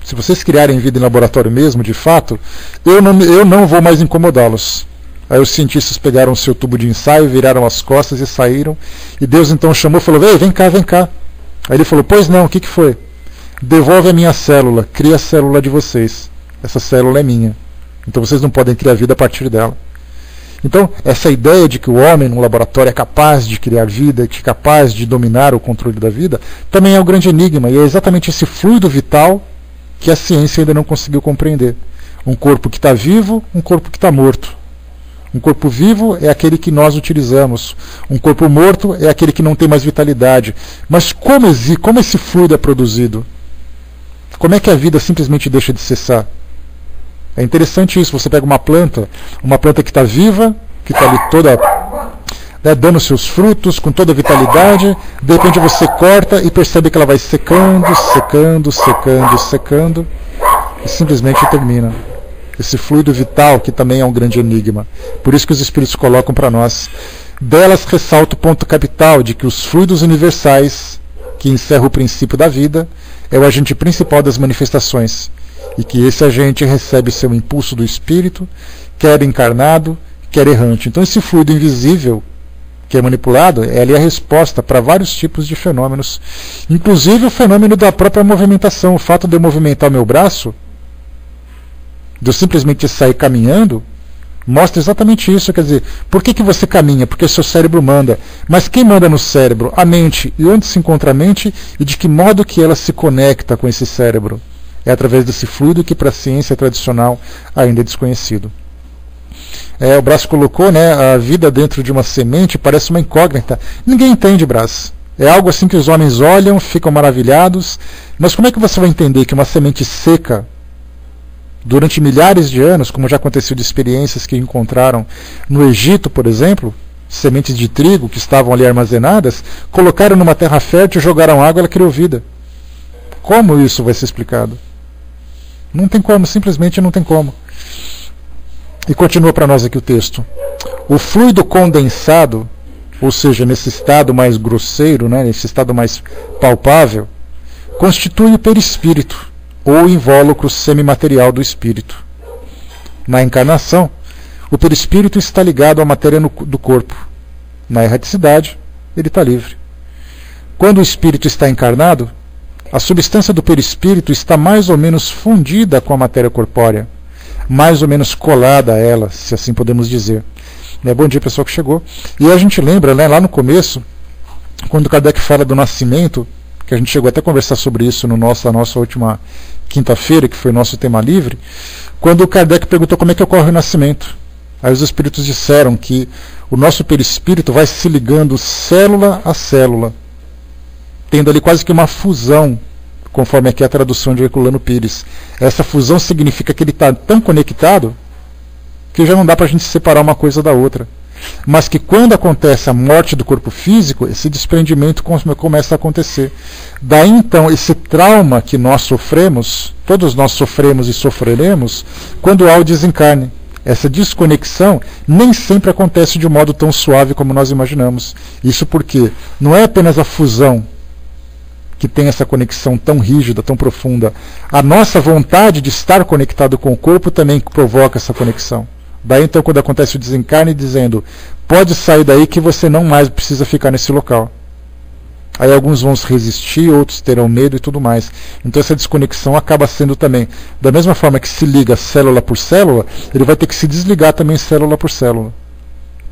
em laboratório mesmo, de fato, eu não vou mais incomodá-los. Aí os cientistas pegaram o seu tubo de ensaio, viraram as costas e saíram. E Deus então chamou e falou: "Ei, vem cá, vem cá." Aí ele falou: "Pois não, o que foi?" "Devolve a minha célula, cria a célula de vocês. Essa célula é minha. Então vocês não podem criar vida a partir dela." Então, essa ideia de que o homem no laboratório é capaz de criar vida, que é capaz de dominar o controle da vida, também é um grande enigma. E é exatamente esse fluido vital que a ciência ainda não conseguiu compreender. Um corpo que está vivo, um corpo que está morto. Um corpo vivo é aquele que nós utilizamos. Um corpo morto é aquele que não tem mais vitalidade. Mas como esse fluido é produzido? Como é que a vida simplesmente deixa de cessar? É interessante isso. Você pega uma planta que está viva, que está ali toda, né, dando seus frutos, com toda a vitalidade. De repente você corta e percebe que ela vai secando, secando, secando, secando, e simplesmente termina. Esse fluido vital, que também é um grande enigma. Por isso que os espíritos colocam para nós. Delas ressalta o ponto capital de que os fluidos universais, que encerram o princípio da vida, é o agente principal das manifestações. E que esse agente recebe seu impulso do espírito, quer encarnado, quer errante. Então esse fluido invisível que é manipulado, é ali a resposta para vários tipos de fenômenos. Inclusive o fenômeno da própria movimentação. O fato de eu movimentar o meu braço, de eu simplesmente sair caminhando, mostra exatamente isso. Quer dizer, por que você caminha? Porque o seu cérebro manda. Mas quem manda no cérebro? A mente. E onde se encontra a mente e de que modo que ela se conecta com esse cérebro? É através desse fluido que para a ciência tradicional ainda é desconhecido. O Brás colocou, né, a vida dentro de uma semente parece uma incógnita. Ninguém entende, Brás. É algo assim que os homens olham, ficam maravilhados. Mas como é que você vai entender que uma semente seca, durante milhares de anos, como já aconteceu de experiências que encontraram no Egito, por exemplo, sementes de trigo que estavam ali armazenadas, colocaram numa terra fértil, jogaram água e ela criou vida? Como isso vai ser explicado? Não tem como, simplesmente não tem como. E continua para nós aqui o texto. O fluido condensado, ou seja, nesse estado mais grosseiro, né, nesse estado mais palpável, constitui o perispírito, ou o invólucro semimaterial do espírito. Na encarnação, o perispírito está ligado à matéria do corpo. Na erraticidade, ele está livre. Quando o espírito está encarnado, a substância do perispírito está mais ou menos fundida com a matéria corpórea, mais ou menos colada a ela, se assim podemos dizer. Bom dia, pessoal que chegou. E a gente lembra, né, lá no começo, quando Kardec fala do nascimento, que a gente chegou até a conversar sobre isso na nossa última quinta-feira, que foi o nosso tema livre, quando Kardec perguntou como é que ocorre o nascimento. Aí os espíritos disseram que o nosso perispírito vai se ligando célula a célula, tendo ali quase que uma fusão, conforme aqui a tradução de Herculano Pires. Essa fusão significa que ele está tão conectado que já não dá para a gente separar uma coisa da outra. Mas que quando acontece a morte do corpo físico, esse desprendimento começa a acontecer. Daí então esse trauma que nós sofremos, todos nós sofremos e sofreremos, quando há o desencarne. Essa desconexão nem sempre acontece de um modo tão suave como nós imaginamos. Isso porque não é apenas a fusão que tem essa conexão tão rígida, tão profunda. A nossa vontade de estar conectado com o corpo também provoca essa conexão. Daí então quando acontece o desencarne, dizendo, pode sair daí que você não mais precisa ficar nesse local. Aí alguns vão se resistir, outros terão medo e tudo mais. Então essa desconexão acaba sendo também, da mesma forma que se liga célula por célula, ele vai ter que se desligar também célula por célula.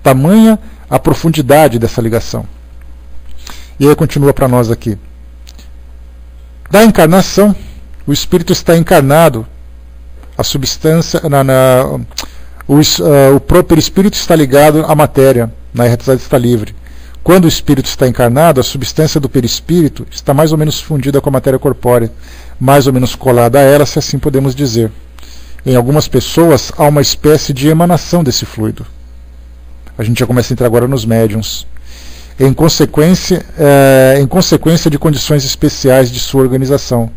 Tamanha a profundidade dessa ligação. E aí continua para nós aqui. Da encarnação, o espírito está encarnado, a substância, o próprio espírito está ligado à matéria, na erraticidade está livre. Quando o espírito está encarnado, a substância do perispírito está mais ou menos fundida com a matéria corpórea, mais ou menos colada a ela, se assim podemos dizer. Em algumas pessoas há uma espécie de emanação desse fluido. A gente já começa a entrar agora nos médiuns. Em consequência de condições especiais de sua organização.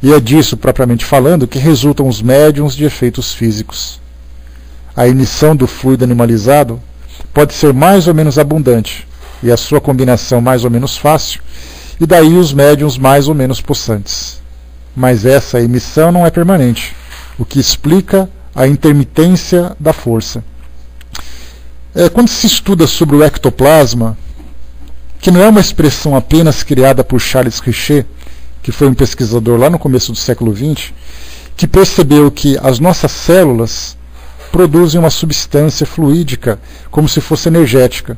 E é disso, propriamente falando, que resultam os médiuns de efeitos físicos. A emissão do fluido animalizado pode ser mais ou menos abundante, e a sua combinação mais ou menos fácil, e daí os médiuns mais ou menos possantes. Mas essa emissão não é permanente, o que explica a intermitência da força. Quando se estuda sobre o ectoplasma, que não é uma expressão apenas criada por Charles Richet, que foi um pesquisador lá no começo do século XX, que percebeu que as nossas células produzem uma substância fluídica como se fosse energética.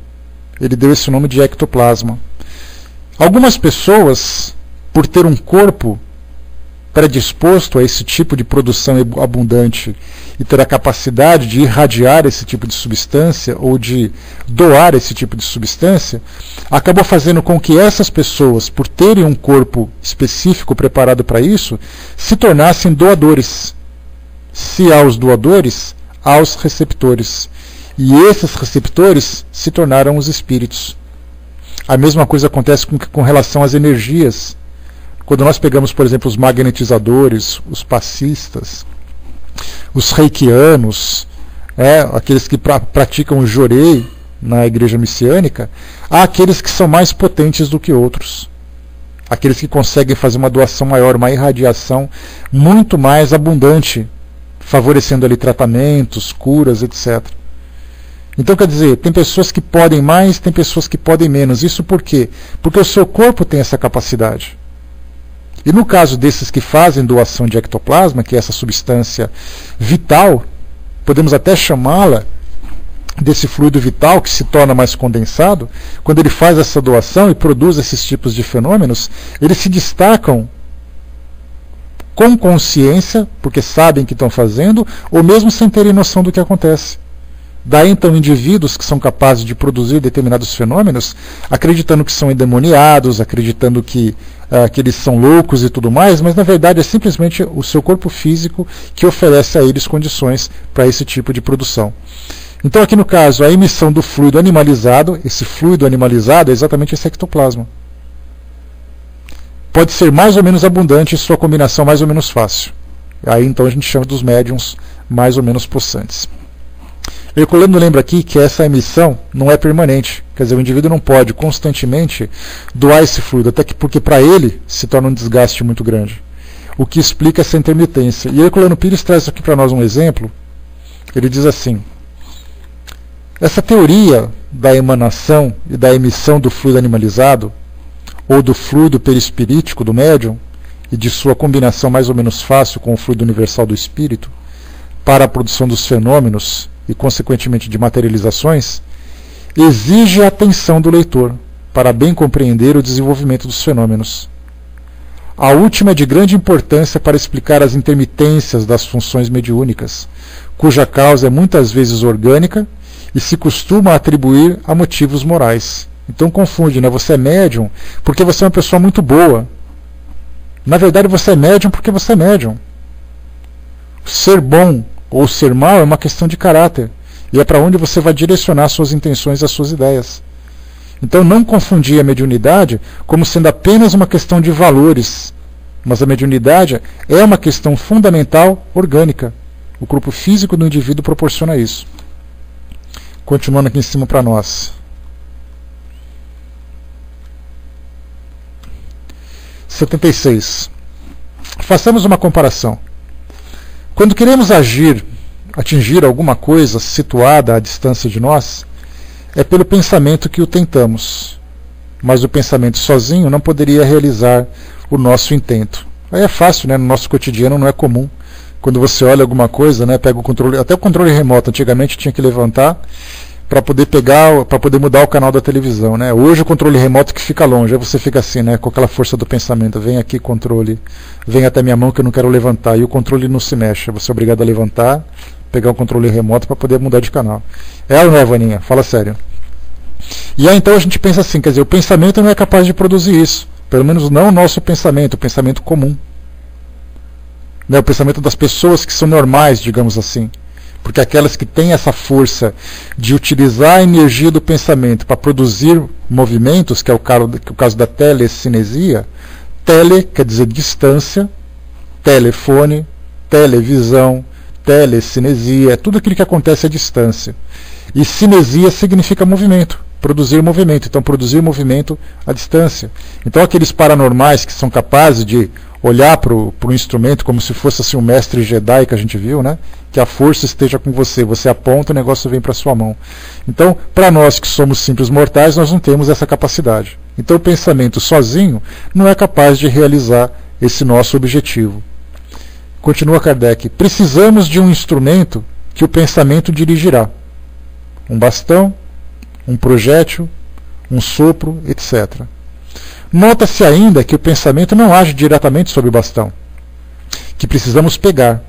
Ele deu esse nome de ectoplasma. Algumas pessoas, por ter um corpo predisposto a esse tipo de produção abundante e ter a capacidade de irradiar esse tipo de substância ou de doar esse tipo de substância, acabou fazendo com que essas pessoas, por terem um corpo específico preparado para isso, se tornassem doadores. Se há os doadores, há os receptores. E esses receptores se tornaram os espíritos. A mesma coisa acontece com relação às energias. Quando nós pegamos, por exemplo, os magnetizadores, os passistas, os reikianos, aqueles que praticam o jorei na igreja messiânica, há aqueles que são mais potentes do que outros. Aqueles que conseguem fazer uma doação maior, uma irradiação muito mais abundante, favorecendo ali tratamentos, curas, etc. Então, quer dizer, tem pessoas que podem mais, tem pessoas que podem menos. Isso por quê? Porque o seu corpo tem essa capacidade. E no caso desses que fazem doação de ectoplasma, que é essa substância vital, podemos até chamá-la desse fluido vital que se torna mais condensado, quando ele faz essa doação e produz esses tipos de fenômenos, eles se destacam com consciência, porque sabem que estão fazendo, ou mesmo sem terem noção do que acontece. Daí então indivíduos que são capazes de produzir determinados fenômenos, acreditando que são endemoniados, acreditando que eles são loucos e tudo mais, mas na verdade é simplesmente o seu corpo físico que oferece a eles condições para esse tipo de produção. Então aqui no caso, a emissão do fluido animalizado, esse fluido animalizado é exatamente esse ectoplasma. Pode ser mais ou menos abundante e sua combinação mais ou menos fácil. Aí então a gente chama dos médiums mais ou menos possantes. Herculano lembra aqui que essa emissão não é permanente, quer dizer, o indivíduo não pode constantemente doar esse fluido, até que porque para ele se torna um desgaste muito grande, o que explica essa intermitência. E Herculano Pires traz aqui para nós um exemplo. Ele diz assim: essa teoria da emanação e da emissão do fluido animalizado, ou do fluido perispirítico do médium, e de sua combinação mais ou menos fácil com o fluido universal do espírito, para a produção dos fenômenos e, consequentemente, de materializações, exige a atenção do leitor para bem compreender o desenvolvimento dos fenômenos. A última é de grande importância para explicar as intermitências das funções mediúnicas, cuja causa é muitas vezes orgânica e se costuma atribuir a motivos morais. Então confunde, né? Você é médium porque você é uma pessoa muito boa. Na verdade, você é médium porque você é médium. Ser bom ou ser mal é uma questão de caráter, e é para onde você vai direcionar suas intenções e as suas ideias. Então não confundir a mediunidade como sendo apenas uma questão de valores, mas a mediunidade é uma questão fundamental orgânica. O corpo físico do indivíduo proporciona isso. Continuando aqui em cima para nós. 76. Façamos uma comparação. Quando queremos atingir alguma coisa situada à distância de nós, é pelo pensamento que o tentamos. Mas o pensamento sozinho não poderia realizar o nosso intento. Aí é fácil, né? No nosso cotidiano não é comum. Quando você olha alguma coisa, né, pega o controle, até o controle remoto, antigamente tinha que levantar para poder mudar o canal da televisão, né? Hoje o controle remoto que fica longe, aí você fica assim, né, com aquela força do pensamento, vem aqui controle, vem até minha mão que eu não quero levantar, e o controle não se mexe, você é obrigado a levantar, pegar o controle remoto para poder mudar de canal. É ou não é, Vaninha? Fala sério. E aí então a gente pensa assim, quer dizer, o pensamento não é capaz de produzir isso, pelo menos não o nosso pensamento, o pensamento comum, né, o pensamento das pessoas que são normais, digamos assim. Porque aquelas que têm essa força de utilizar a energia do pensamento para produzir movimentos, que é o caso da telecinesia, tele quer dizer distância, telefone, televisão, telecinesia, tudo aquilo que acontece à distância. E cinesia significa movimento. produzir movimento. Então, produzir movimento à distância. Então, aqueles paranormais que são capazes de olhar para o instrumento como se fosse assim, um mestre Jedi que a gente viu, né? Que a força esteja com você. Você aponta, o negócio vem para sua mão. Então, para nós que somos simples mortais, nós não temos essa capacidade. Então, o pensamento sozinho não é capaz de realizar esse nosso objetivo. Continua Kardec. Precisamos de um instrumento que o pensamento dirigirá. Um bastão, um projétil, um sopro, etc. Nota-se ainda que o pensamento não age diretamente sobre o bastão, que precisamos pegar.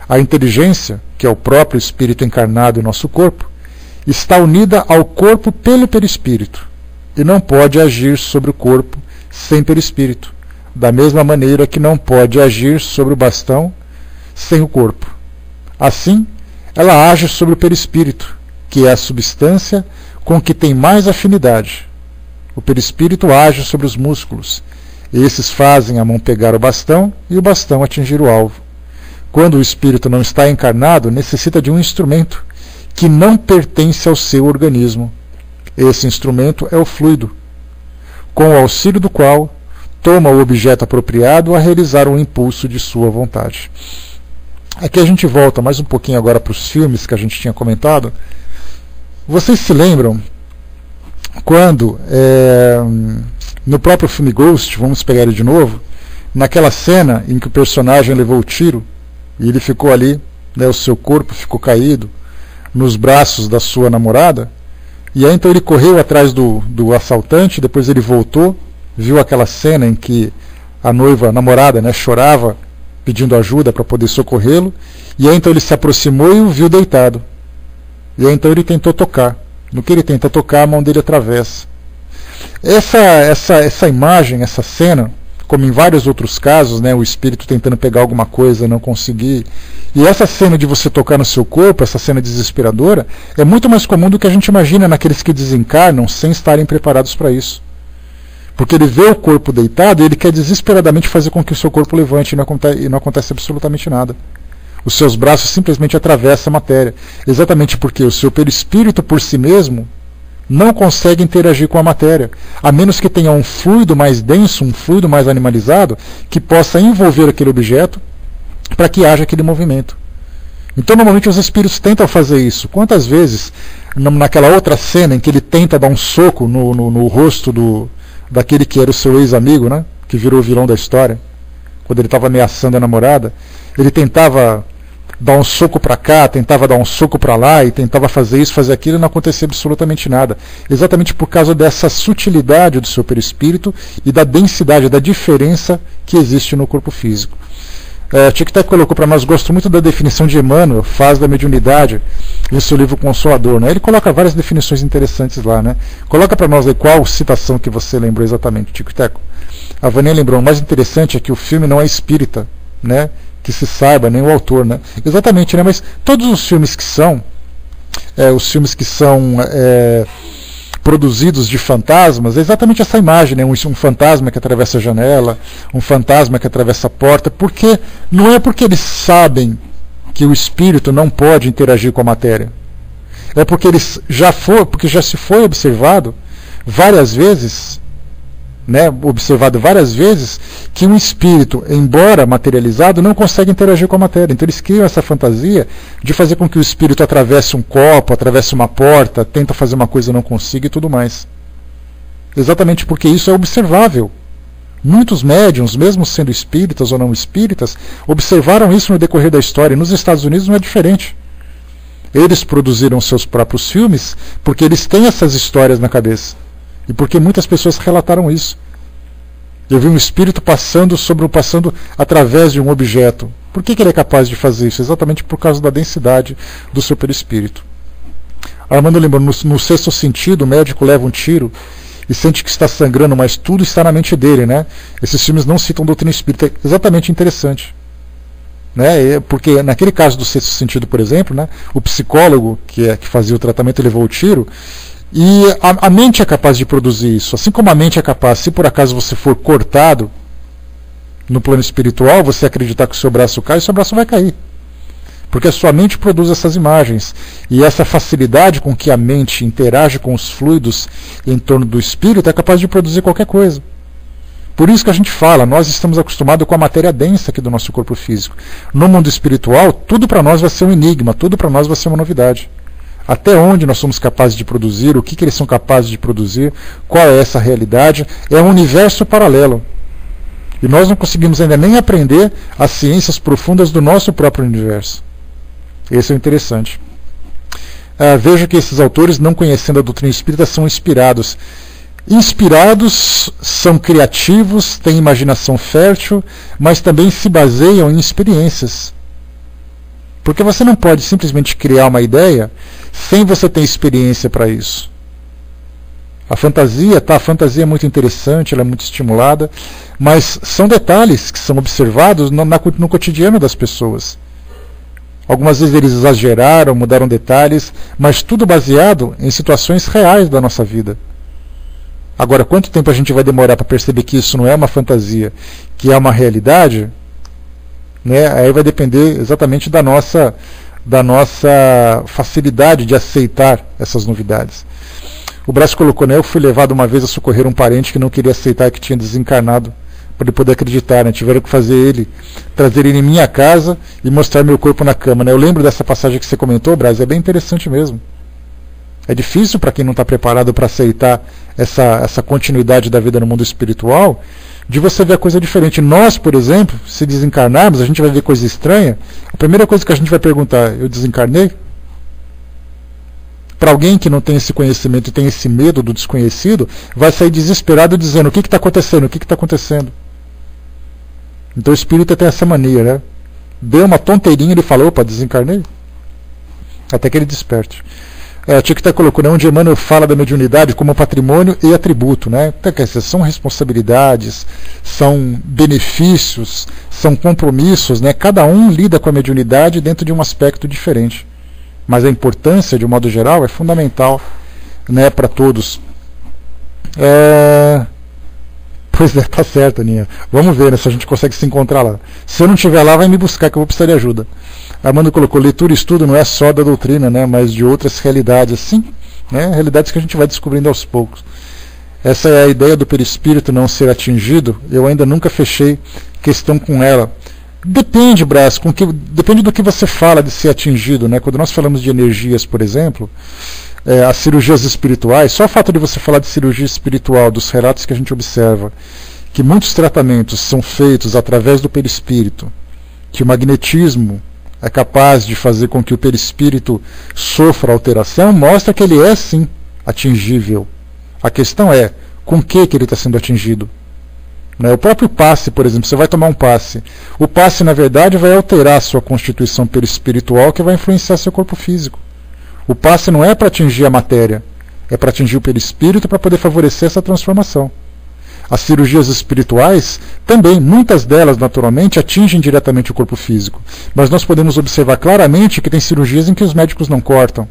A inteligência, que é o próprio espírito encarnado em nosso corpo, está unida ao corpo pelo perispírito e não pode agir sobre o corpo sem perispírito, da mesma maneira que não pode agir sobre o bastão sem o corpo. Assim, ela age sobre o perispírito, que é a substância com que tem mais afinidade. O perispírito age sobre os músculos. Esses fazem a mão pegar o bastão e o bastão atingir o alvo. Quando o espírito não está encarnado, necessita de um instrumento que não pertence ao seu organismo. Esse instrumento é o fluido, com o auxílio do qual toma o objeto apropriado a realizar um impulso de sua vontade. Aqui a gente volta mais um pouquinho agora para os filmes que a gente tinha comentado. Vocês se lembram quando, no próprio filme Ghost, vamos pegar ele de novo, naquela cena em que o personagem levou o tiro e ele ficou ali, né, o seu corpo ficou caído nos braços da sua namorada, e aí então ele correu atrás do assaltante, depois ele voltou, viu aquela cena em que a noiva, a namorada, né, chorava pedindo ajuda para poder socorrê-lo, e aí então ele se aproximou e o viu deitado. E aí então ele tentou tocar. No que ele tenta tocar, a mão dele atravessa. Essa imagem, essa cena, como em vários outros casos, né, o espírito tentando pegar alguma coisa e não conseguir, e essa cena de você tocar no seu corpo, essa cena desesperadora, é muito mais comum do que a gente imagina naqueles que desencarnam sem estarem preparados para isso. Porque ele vê o corpo deitado e ele quer desesperadamente fazer com que o seu corpo levante e não acontece absolutamente nada. Os seus braços simplesmente atravessam a matéria. Exatamente porque o seu perispírito por si mesmo não consegue interagir com a matéria, a menos que tenha um fluido mais denso, um fluido mais animalizado, que possa envolver aquele objeto para que haja aquele movimento. Então, normalmente os espíritos tentam fazer isso. Quantas vezes, naquela outra cena em que ele tenta dar um soco no rosto daquele que era o seu ex-amigo, né, que virou o vilão da história, quando ele estava ameaçando a namorada, ele tentava dar um soco para cá, tentava dar um soco para lá, e tentava fazer isso, fazer aquilo, e não acontecia absolutamente nada. Exatamente por causa dessa sutilidade do seu perispírito e da densidade, da diferença que existe no corpo físico. Tic-Tac colocou para nós, gosto muito da definição de Emmanuel, fase da mediunidade, em seu livro Consolador. Né? Ele coloca várias definições interessantes lá. Né? Coloca para nós aí qual citação que você lembrou exatamente, Tic-Tac. A Vânia lembrou, o mais interessante é que o filme não é espírita, né? Que se saiba, nem o autor. Né? Exatamente, né? Mas todos os filmes que são produzidos de fantasmas, é exatamente essa imagem, né? Um fantasma que atravessa a janela, um fantasma que atravessa a porta, porque não é porque eles sabem que o espírito não pode interagir com a matéria, é porque já se foi observado várias vezes, né? Que um espírito, embora materializado, não consegue interagir com a matéria. Então eles criam essa fantasia de fazer com que o espírito atravesse um copo, atravesse uma porta, tenta fazer uma coisa e não consiga e tudo mais. Exatamente porque isso é observável. Muitos médiuns, mesmo sendo espíritas ou não espíritas, observaram isso no decorrer da história. E nos Estados Unidos não é diferente. Eles produziram seus próprios filmes porque eles têm essas histórias na cabeça. E porque muitas pessoas relataram isso. Eu vi um espírito passando através de um objeto. Por que ele é capaz de fazer isso? Exatamente por causa da densidade do seu perispírito. Armando lembrou, no sexto sentido, o médico leva um tiro e sente que está sangrando, mas tudo está na mente dele. Né? Esses filmes não citam doutrina espírita. É exatamente interessante. Né? Porque naquele caso do sexto sentido, por exemplo, né, o psicólogo que fazia o tratamento levou o tiro. E a mente é capaz de produzir isso. Assim como a mente é capaz, se por acaso você for cortado no plano espiritual, você acreditar que o seu braço cai, o seu braço vai cair. porque a sua mente produz essas imagens, e essa facilidade com que a mente interage com os fluidos em torno do espírito é capaz de produzir qualquer coisa. Por isso que a gente fala, nós estamos acostumados com a matéria densa aqui do nosso corpo físico. No mundo espiritual, tudo para nós vai ser um enigma, tudo para nós vai ser uma novidade. Até onde nós somos capazes de produzir, o que eles são capazes de produzir, qual é essa realidade, é um universo paralelo. E nós não conseguimos ainda nem aprender as ciências profundas do nosso próprio universo. Esse é o interessante. Vejo que esses autores, não conhecendo a doutrina espírita, são inspirados. Inspirados, são criativos, têm imaginação fértil, mas também se baseiam em experiências. Porque você não pode simplesmente criar uma ideia sem você ter experiência para isso. A fantasia é muito interessante, ela é muito estimulada, mas são detalhes que são observados no cotidiano das pessoas. Algumas vezes eles exageraram, mudaram detalhes, mas tudo baseado em situações reais da nossa vida. Agora, quanto tempo a gente vai demorar para perceber que isso não é uma fantasia, que é uma realidade? Né? Aí vai depender exatamente da nossa facilidade de aceitar essas novidades. O Brás colocou, né? Eu fui levado uma vez a socorrer um parente que não queria aceitar que tinha desencarnado, para ele poder acreditar, né? Tiveram que trazer ele em minha casa e mostrar meu corpo na cama, né? Eu lembro dessa passagem que você comentou, Brás, é bem interessante mesmo. É difícil para quem não está preparado para aceitar essa continuidade da vida no mundo espiritual, de você ver a coisa diferente. Nós, por exemplo, se desencarnarmos, a gente vai ver coisa estranha, a primeira coisa que a gente vai perguntar, eu desencarnei? Para alguém que não tem esse conhecimento e tem esse medo do desconhecido, vai sair desesperado dizendo, o que está acontecendo? O que está acontecendo? Então o espírita tem essa mania, né? Deu uma tonteirinha e ele falou, opa, desencarnei? Até que ele desperte. A Chiquita colocou, né, onde Emmanuel fala da mediunidade como patrimônio e atributo, né? São responsabilidades, são benefícios, são compromissos, né? Cada um lida com a mediunidade dentro de um aspecto diferente. Mas a importância, de um modo geral, é fundamental, né, para todos. Pois é, tá certo, Aninha. Vamos ver, né, se a gente consegue se encontrar lá. Se eu não estiver lá, vai me buscar, que eu vou precisar de ajuda. Armando colocou, leitura e estudo não é só da doutrina, né, mas de outras realidades, assim, né, realidades que a gente vai descobrindo aos poucos. Essa é a ideia do perispírito não ser atingido, eu ainda nunca fechei questão com ela. Depende, Brás, depende do que você fala de ser atingido, né? Quando nós falamos de energias, por exemplo, as cirurgias espirituais, só o fato de você falar de cirurgia espiritual, dos relatos que a gente observa, que muitos tratamentos são feitos através do perispírito, que o magnetismo é capaz de fazer com que o perispírito sofra alteração, mostra que ele é sim atingível. A questão é, com que ele está sendo atingido? O próprio passe, por exemplo, você vai tomar um passe. O passe, na verdade, vai alterar a sua constituição perispiritual, que vai influenciar seu corpo físico. O passe não é para atingir a matéria, é para atingir o perispírito, para poder favorecer essa transformação. As cirurgias espirituais, também, muitas delas, naturalmente, atingem diretamente o corpo físico. Mas nós podemos observar claramente que tem cirurgias em que os médicos não cortam.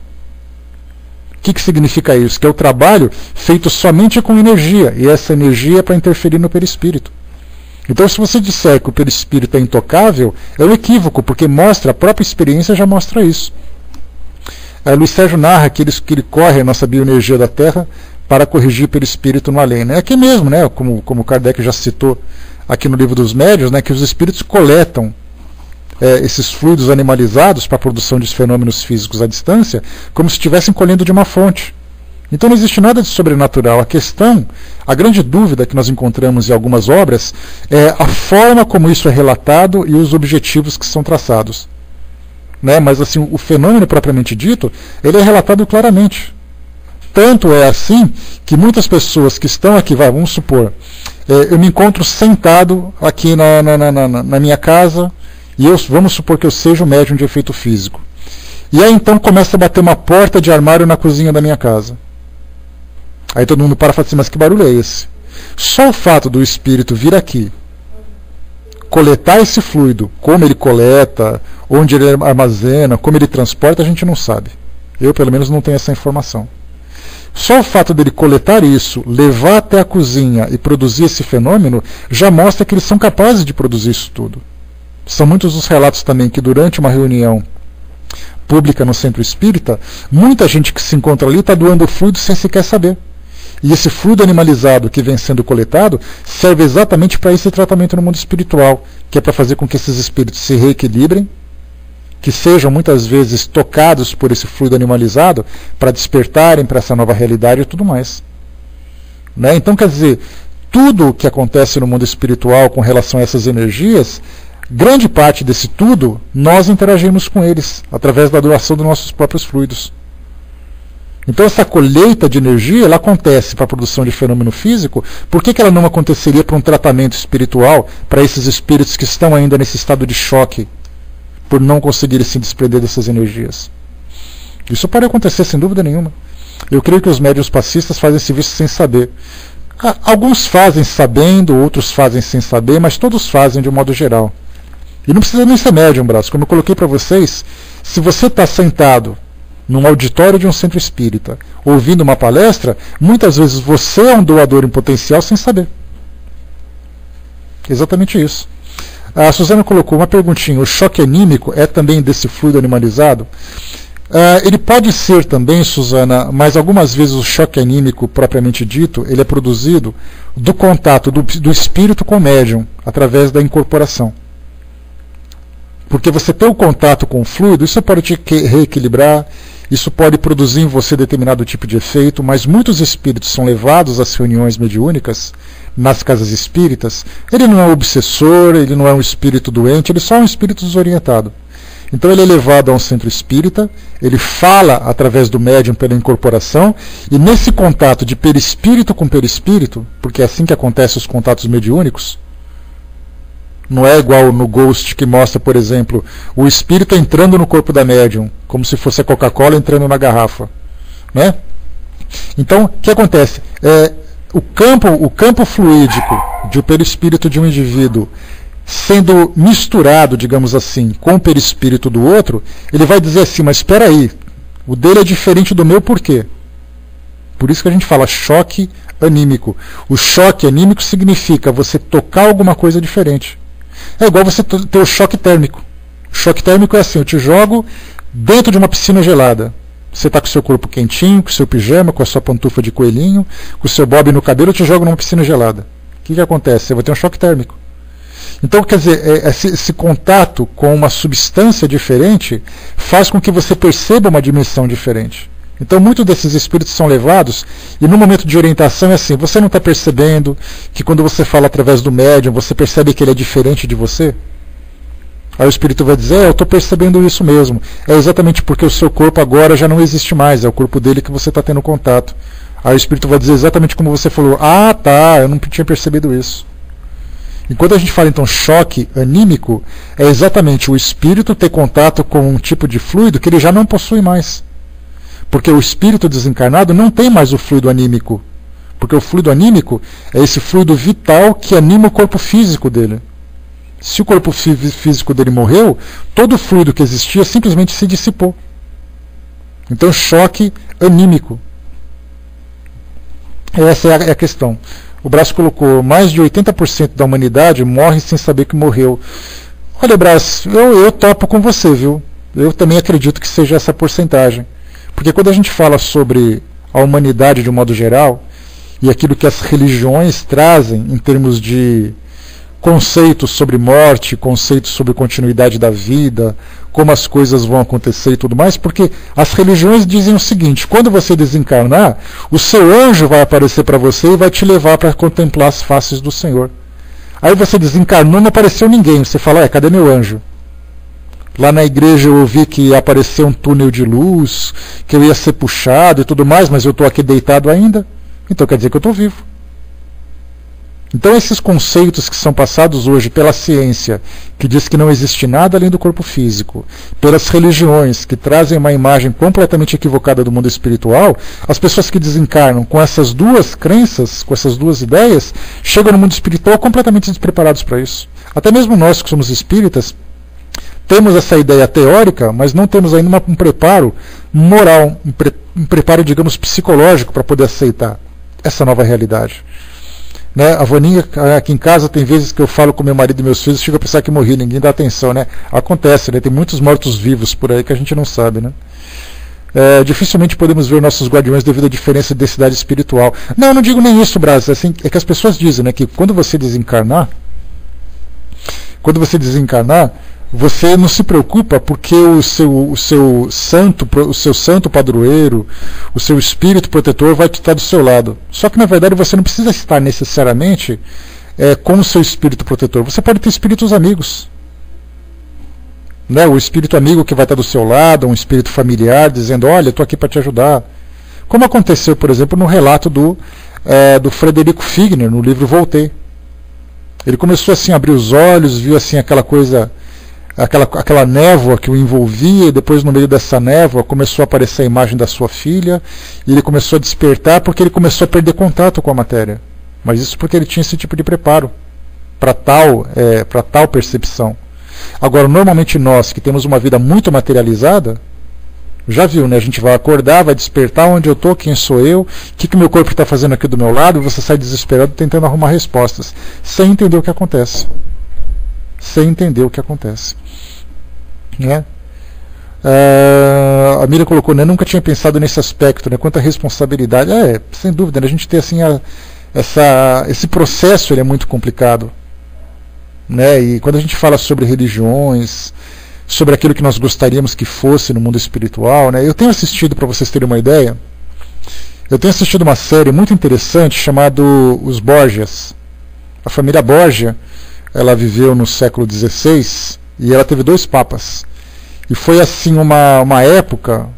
O que significa isso? Que é o trabalho feito somente com energia, e essa energia é para interferir no perispírito. Então, se você disser que o perispírito é intocável, é um equívoco, porque a própria experiência já mostra isso. Luiz Sérgio narra que ele corre a nossa bioenergia da Terra para corrigir o perispírito no além. Aqui mesmo, né, como Kardec já citou aqui no Livro dos Médiuns, né, que os espíritos coletam esses fluidos animalizados para a produção de fenômenos físicos à distância, como se estivessem colhendo de uma fonte. Então não existe nada de sobrenatural. A grande dúvida que nós encontramos em algumas obras é a forma como isso é relatado e os objetivos que são traçados. Né? Mas assim, o fenômeno propriamente dito, ele é relatado claramente. Tanto é assim que muitas pessoas que estão aqui, vamos supor, eu me encontro sentado aqui na minha casa, e vamos supor que eu seja o médium de efeito físico. E aí então começa a bater uma porta de armário na cozinha da minha casa. Aí todo mundo para e fala assim, mas que barulho é esse? Só o fato do espírito vir aqui, coletar esse fluido, como ele coleta, onde ele armazena, como ele transporta, a gente não sabe. Eu pelo menos não tenho essa informação. Só o fato dele coletar isso, levar até a cozinha e produzir esse fenômeno, já mostra que eles são capazes de produzir isso tudo. São muitos os relatos também que durante uma reunião pública no centro espírita, muita gente que se encontra ali está doando fluido sem sequer saber. E esse fluido animalizado que vem sendo coletado serve exatamente para esse tratamento no mundo espiritual, que é para fazer com que esses espíritos se reequilibrem, que sejam muitas vezes tocados por esse fluido animalizado para despertarem para essa nova realidade e tudo mais. Né? Então, quer dizer, tudo o que acontece no mundo espiritual com relação a essas energias, grande parte desse tudo, nós interagimos com eles, através da doação dos nossos próprios fluidos. Então essa colheita de energia, ela acontece para a produção de fenômeno físico, por que ela não aconteceria para um tratamento espiritual, para esses espíritos que estão ainda nesse estado de choque, por não conseguirem se desprender dessas energias? Isso pode acontecer sem dúvida nenhuma. Eu creio que os médiuns passistas fazem serviço sem saber. Alguns fazem sabendo, outros fazem sem saber, mas todos fazem de um modo geral. E não precisa nem ser médium, braço. Como eu coloquei para vocês, se você está sentado num auditório de um centro espírita, ouvindo uma palestra, muitas vezes você é um doador em potencial sem saber. Exatamente isso. A Suzana colocou uma perguntinha: o choque anímico é também desse fluido animalizado? Ele pode ser também, Suzana, mas algumas vezes o choque anímico propriamente dito, ele é produzido do contato do espírito com o médium, através da incorporação. Porque você tem o contato com o fluido, isso pode te reequilibrar, isso pode produzir em você determinado tipo de efeito, mas muitos espíritos são levados às reuniões mediúnicas, nas casas espíritas. Ele não é um obsessor, ele não é um espírito doente, ele só é um espírito desorientado. Então ele é levado a um centro espírita, ele fala através do médium pela incorporação, e nesse contato de perispírito com perispírito, porque é assim que acontecem os contatos mediúnicos, não é igual no Ghost, que mostra, por exemplo, o espírito entrando no corpo da médium, como se fosse a Coca-Cola entrando na garrafa. Né? Então, o que acontece? O campo fluídico do perispírito de um indivíduo sendo misturado, digamos assim, com o perispírito do outro, ele vai dizer assim: mas espera aí, o dele é diferente do meu, por quê? Por isso que a gente fala choque anímico. O choque anímico significa você tocar alguma coisa diferente. É igual você ter o choque térmico. O choque térmico é assim: eu te jogo dentro de uma piscina gelada. Você está com o seu corpo quentinho, com o seu pijama, com a sua pantufa de coelhinho, com o seu bob no cabelo, eu te jogo numa piscina gelada. O que acontece? Você vai ter um choque térmico. Então, quer dizer, esse contato com uma substância diferente faz com que você perceba uma dimensão diferente. Então, muitos desses espíritos são levados, e no momento de orientação é assim: você não está percebendo que quando você fala através do médium, você percebe que ele é diferente de você? Aí o espírito vai dizer: eu estou percebendo isso mesmo. É exatamente porque o seu corpo agora já não existe mais, é o corpo dele que você está tendo contato. Aí o espírito vai dizer exatamente como você falou: ah, tá, eu não tinha percebido isso. Enquanto a gente fala então choque anímico, é exatamente o espírito ter contato com um tipo de fluido que ele já não possui mais. Porque o espírito desencarnado não tem mais o fluido anímico. Porque o fluido anímico é esse fluido vital que anima o corpo físico dele. Se o corpo físico dele morreu, todo o fluido que existia simplesmente se dissipou. Então, choque anímico. Essa é a questão. O Brás colocou: mais de 80% da humanidade morre sem saber que morreu. Olha, Brás, eu topo com você, viu? Eu também acredito que seja essa porcentagem. Porque quando a gente fala sobre a humanidade de um modo geral, e aquilo que as religiões trazem em termos de conceitos sobre morte, conceitos sobre continuidade da vida, como as coisas vão acontecer e tudo mais, porque as religiões dizem o seguinte: quando você desencarnar, o seu anjo vai aparecer para você e vai te levar para contemplar as faces do Senhor. Aí você desencarnou, não apareceu ninguém, você fala: cadê meu anjo? Lá na igreja eu ouvi que ia aparecer um túnel de luz, que eu ia ser puxado e tudo mais, mas eu estou aqui deitado ainda, então quer dizer que eu estou vivo. Então esses conceitos que são passados hoje pela ciência, que diz que não existe nada além do corpo físico, pelas religiões que trazem uma imagem completamente equivocada do mundo espiritual, as pessoas que desencarnam com essas duas crenças, com essas duas ideias, chegam no mundo espiritual completamente despreparados para isso. Até mesmo nós que somos espíritas, temos essa ideia teórica, mas não temos ainda um preparo moral, um preparo, digamos, psicológico para poder aceitar essa nova realidade. Né? A Vaninha aqui em casa, tem vezes que eu falo com meu marido e meus filhos, chega a pensar que morri, ninguém dá atenção, né? Acontece, né? Tem muitos mortos-vivos por aí que a gente não sabe, né? Dificilmente podemos ver nossos guardiões devido à diferença de densidade espiritual. Não, não digo nem isso, Brás. Assim, é que as pessoas dizem, né, que quando você desencarnar, você não se preocupa porque o seu santo padroeiro, o seu espírito protetor vai estar do seu lado. Só que na verdade você não precisa estar necessariamente com o seu espírito protetor. Você pode ter espíritos amigos. Né? O espírito amigo que vai estar do seu lado, um espírito familiar dizendo, olha, eu estou aqui para te ajudar. Como aconteceu, por exemplo, no relato do Frederico Figner, no livro Voltei. Ele começou assim a abrir os olhos, viu assim aquela coisa, aquela névoa que o envolvia, e depois no meio dessa névoa começou a aparecer a imagem da sua filha, e ele começou a despertar porque ele começou a perder contato com a matéria. Mas isso porque ele tinha esse tipo de preparo para tal percepção. Agora, normalmente nós que temos uma vida muito materializada, já viu, né? A gente vai acordar, vai despertar, onde eu estou, quem sou eu, o que meu corpo está fazendo aqui do meu lado, e você sai desesperado tentando arrumar respostas, sem entender o que acontece. Né? A Miriam colocou, né? Nunca tinha pensado nesse aspecto, né? Quanta responsabilidade. Sem dúvida, né? A gente tem assim, esse processo ele é muito complicado. Né? E quando a gente fala sobre religiões, sobre aquilo que nós gostaríamos que fosse no mundo espiritual, né? Eu tenho assistido, para vocês terem uma ideia, uma série muito interessante chamada Os Borgias. A família Borgia, ela viveu no século XVI e ela teve 2 papas. E foi assim uma época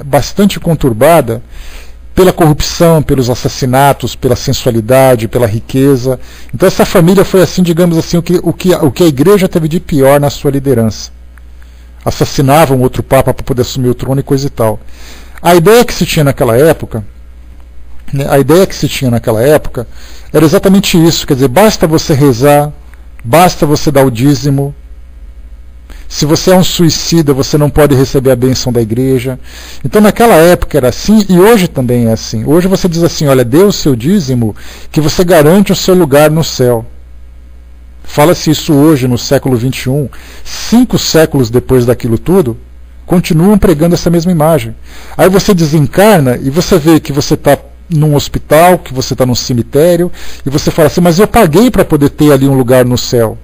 bastante conturbada pela corrupção, pelos assassinatos, pela sensualidade, pela riqueza. Então essa família foi assim, digamos assim, o que a igreja teve de pior na sua liderança. Assassinavam outro papa para poder assumir o trono e coisa e tal. A ideia que se tinha naquela época, era exatamente isso, quer dizer, basta você rezar, basta você dar o dízimo. Se você é um suicida, você não pode receber a bênção da igreja. Então naquela época era assim, e hoje também é assim. Hoje você diz assim, olha, dê o seu dízimo, que você garante o seu lugar no céu. Fala-se isso hoje, no século XXI, 5 séculos depois daquilo tudo, continuam pregando essa mesma imagem. Aí você desencarna e você vê que você está num hospital, que você está num cemitério, e você fala assim, mas eu paguei para poder ter ali um lugar no céu.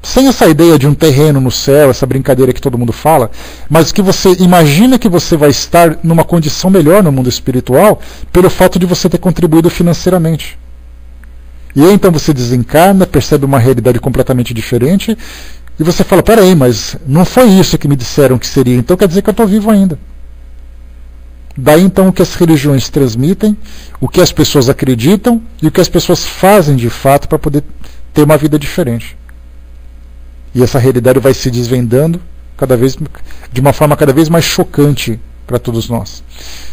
Sem essa ideia de um terreno no céu, essa brincadeira que todo mundo fala, mas que você imagina que você vai estar numa condição melhor no mundo espiritual pelo fato de você ter contribuído financeiramente. E aí então você desencarna, percebe uma realidade completamente diferente, e você fala, peraí, mas não foi isso que me disseram que seria, então quer dizer que eu estou vivo ainda. Daí então o que as religiões transmitem, o que as pessoas acreditam e o que as pessoas fazem de fato para poder ter uma vida diferente. E essa realidade vai se desvendando de uma forma cada vez mais chocante para todos nós.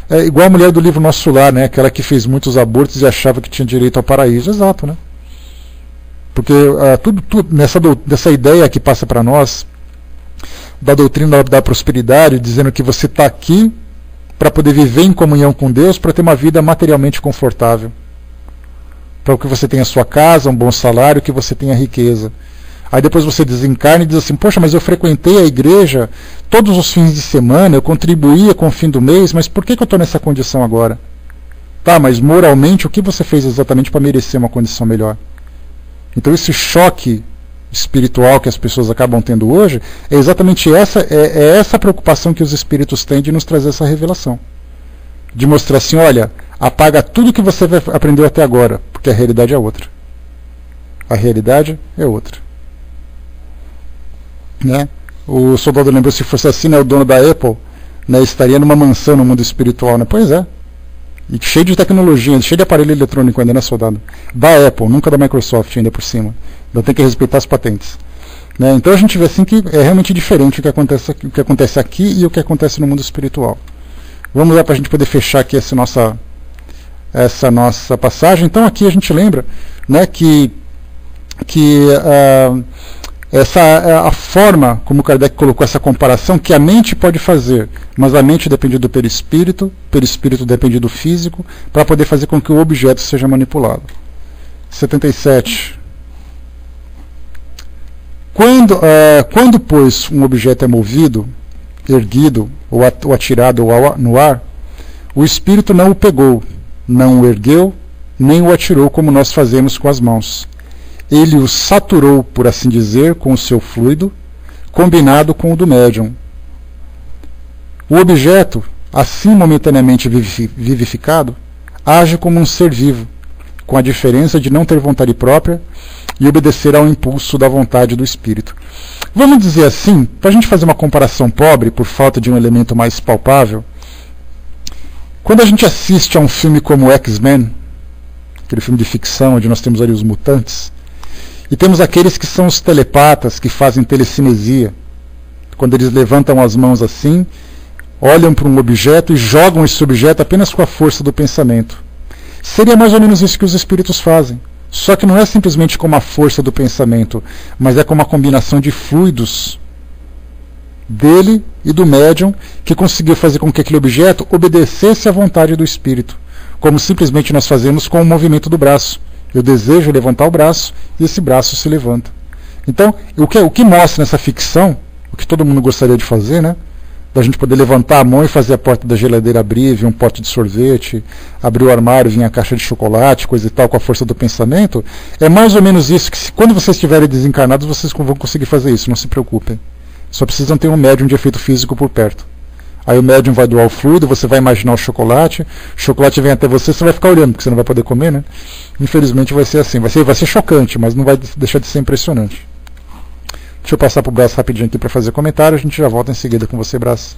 É igual a mulher do livro Nosso Lar, né? Aquela que fez muitos abortos e achava que tinha direito ao paraíso. Exato, né? Porque tudo nessa ideia que passa para nós, da doutrina da prosperidade, dizendo que você está aqui para poder viver em comunhão com Deus, para ter uma vida materialmente confortável. Para que você tenha sua casa, um bom salário, que você tenha riqueza. Aí depois você desencarna e diz assim, poxa, mas eu frequentei a igreja todos os fins de semana, eu contribuía com o fim do mês, mas por que eu estou nessa condição agora? Tá, mas moralmente o que você fez exatamente para merecer uma condição melhor? Então esse choque espiritual que as pessoas acabam tendo hoje, é exatamente essa preocupação que os espíritos têm de nos trazer essa revelação. De mostrar assim, olha, apaga tudo que você aprendeu até agora, porque a realidade é outra. A realidade é outra. Né? O soldado lembrou, se fosse assim, né, o dono da Apple, né, estaria numa mansão no mundo espiritual, né? Pois é. E cheio de tecnologia, cheio de aparelho eletrônico ainda, né, soldado? Da Apple, nunca da Microsoft ainda por cima. Então tem que respeitar as patentes. Né? Então a gente vê assim que é realmente diferente o que acontece aqui e o que acontece no mundo espiritual. Vamos lá para a gente poder fechar aqui essa nossa passagem. Então aqui a gente lembra, né, que Essa é a forma como Kardec colocou essa comparação, que a mente pode fazer, mas a mente depende do perispírito depende do físico, para poder fazer com que o objeto seja manipulado. 77. Quando, pois, um objeto é movido, erguido ou atirado no ar, o espírito não o pegou, não o ergueu, nem o atirou como nós fazemos com as mãos. Ele o saturou, por assim dizer, com o seu fluido, combinado com o do médium. O objeto, assim momentaneamente vivificado, age como um ser vivo, com a diferença de não ter vontade própria e obedecer ao impulso da vontade do espírito. Vamos dizer assim, para a gente fazer uma comparação pobre, por falta de um elemento mais palpável, quando a gente assiste a um filme como X-Men, aquele filme de ficção onde nós temos ali os mutantes, e temos aqueles que são os telepatas, que fazem telecinesia, quando eles levantam as mãos assim, olham para um objeto e jogam esse objeto apenas com a força do pensamento. Seria mais ou menos isso que os espíritos fazem. Só que não é simplesmente com a força do pensamento, mas é com uma combinação de fluidos dele e do médium, que conseguiu fazer com que aquele objeto obedecesse à vontade do espírito, como simplesmente nós fazemos com o movimento do braço. Eu desejo levantar o braço e esse braço se levanta. Então, o que mostra nessa ficção, o que todo mundo gostaria de fazer, né? Da gente poder levantar a mão e fazer a porta da geladeira abrir, vir um pote de sorvete, abrir o armário, vir a caixa de chocolate, coisa e tal, com a força do pensamento, é mais ou menos isso, que quando vocês estiverem desencarnados, vocês vão conseguir fazer isso, não se preocupem. Só precisam ter um médium de efeito físico por perto. Aí o médium vai doar o fluido, você vai imaginar o chocolate vem até você vai ficar olhando, porque você não vai poder comer, né? Infelizmente vai ser assim, vai ser chocante, mas não vai deixar de ser impressionante. Deixa eu passar para o Brás rapidinho aqui para fazer comentário, a gente já volta em seguida com você, Brás.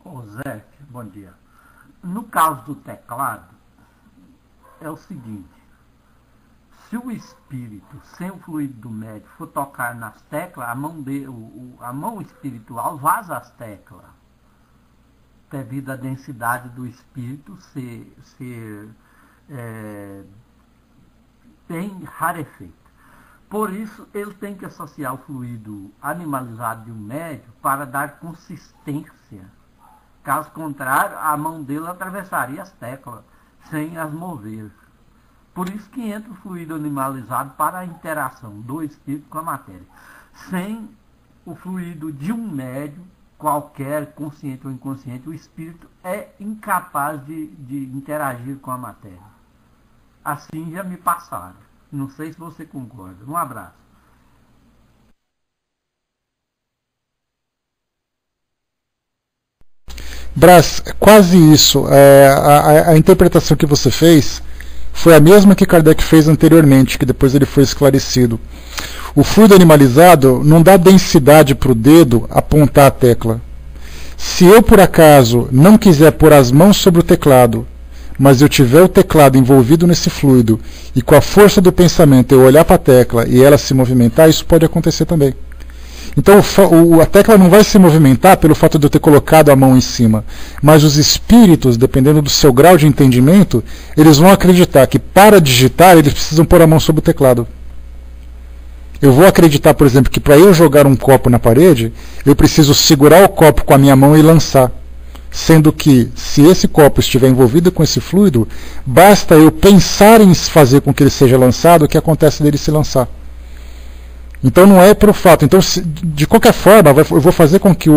Ô Zé, bom dia. No caso do teclado, é o seguinte: se o espírito, sem o fluido do médium, for tocar nas teclas, a mão espiritual vaza as teclas, devido à densidade do espírito ser bem rarefeita. Por isso, ele tem que associar o fluido animalizado de um médium para dar consistência. Caso contrário, a mão dele atravessaria as teclas, sem as mover. Por isso que entra o fluido animalizado para a interação do espírito com a matéria. Sem o fluido de um médium, qualquer, consciente ou inconsciente, o espírito é incapaz de interagir com a matéria. Assim já me passaram. Não sei se você concorda. Um abraço. Brás, quase isso. A interpretação que você fez foi a mesma que Kardec fez anteriormente, que depois ele foi esclarecido. O fluido animalizado não dá densidade para o dedo apontar a tecla. Se eu, por acaso, não quiser pôr as mãos sobre o teclado, mas eu tiver o teclado envolvido nesse fluido, e com a força do pensamento eu olhar para a tecla e ela se movimentar, isso pode acontecer também. Então a tecla não vai se movimentar pelo fato de eu ter colocado a mão em cima, mas os espíritos, dependendo do seu grau de entendimento, eles vão acreditar que para digitar eles precisam pôr a mão sobre o teclado. Eu vou acreditar, por exemplo, que para eu jogar um copo na parede, eu preciso segurar o copo com a minha mão e lançar. Sendo que, se esse copo estiver envolvido com esse fluido, basta eu pensar em fazer com que ele seja lançado, que acontece dele se lançar. Então não é pelo fato. Então, de qualquer forma, eu vou fazer com que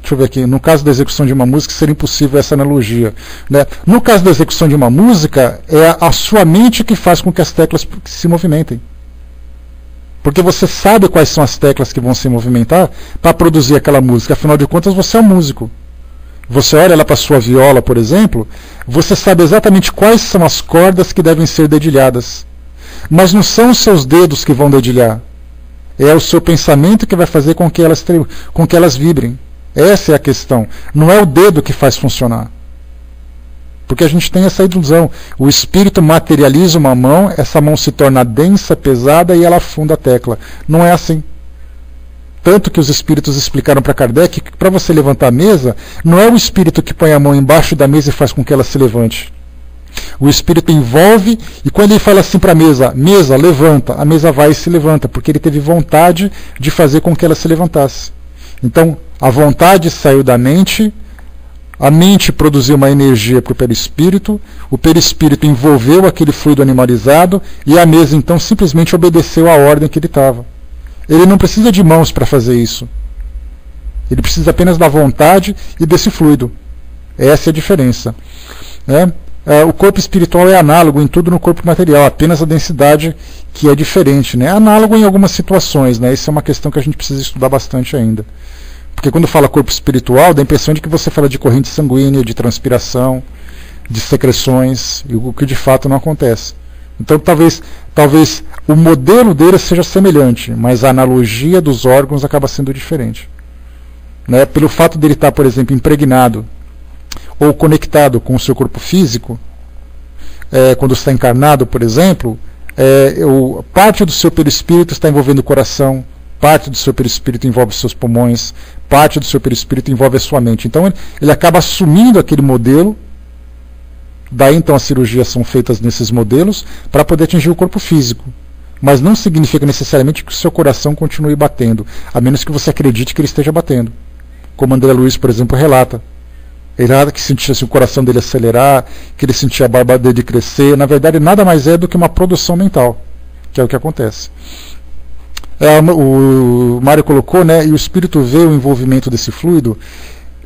deixa eu ver aqui. No caso da execução de uma música, seria impossível essa analogia, né? No caso da execução de uma música, é a sua mente que faz com que as teclas se movimentem. Porque você sabe quais são as teclas que vão se movimentar para produzir aquela música. Afinal de contas, você é um músico. Você olha lá para a sua viola, por exemplo, você sabe exatamente quais são as cordas que devem ser dedilhadas. Mas não são os seus dedos que vão dedilhar. É o seu pensamento que vai fazer com que elas vibrem. Essa é a questão. Não é o dedo que faz funcionar. Porque a gente tem essa ilusão. O espírito materializa uma mão, essa mão se torna densa, pesada e ela afunda a tecla. Não é assim. Tanto que os espíritos explicaram para Kardec que para você levantar a mesa, não é o espírito que põe a mão embaixo da mesa e faz com que ela se levante. O espírito envolve, e quando ele fala assim para a mesa, levanta, a mesa vai e se levanta, porque ele teve vontade de fazer com que ela se levantasse. Então, a vontade saiu da mente, a mente produziu uma energia para o perispírito envolveu aquele fluido animalizado, e a mesa então simplesmente obedeceu à ordem que ele estava. Ele não precisa de mãos para fazer isso. Ele precisa apenas da vontade e desse fluido. Essa é a diferença, né? O corpo espiritual é análogo em tudo no corpo material, apenas a densidade que é diferente, né? Análogo em algumas situações, né? Isso é uma questão que a gente precisa estudar bastante ainda. Porque quando fala corpo espiritual, dá a impressão de que você fala de corrente sanguínea, de transpiração, de secreções, o que de fato não acontece. Então talvez o modelo dele seja semelhante, mas a analogia dos órgãos acaba sendo diferente, né? Pelo fato dele estar, por exemplo, impregnado ou conectado com o seu corpo físico, quando está encarnado, por exemplo, parte do seu perispírito está envolvendo o coração, parte do seu perispírito envolve os seus pulmões, parte do seu perispírito envolve a sua mente. Então ele acaba assumindo aquele modelo, daí então as cirurgias são feitas nesses modelos para poder atingir o corpo físico. Mas não significa necessariamente que o seu coração continue batendo, a menos que você acredite que ele esteja batendo. Como André Luiz, por exemplo, relata. Ele nada que sentia o coração dele acelerar, que ele sentia a barba dele crescer. Na verdade, nada mais é do que uma produção mental, que é o que acontece. O Mário colocou, né, e o espírito vê o envolvimento desse fluido.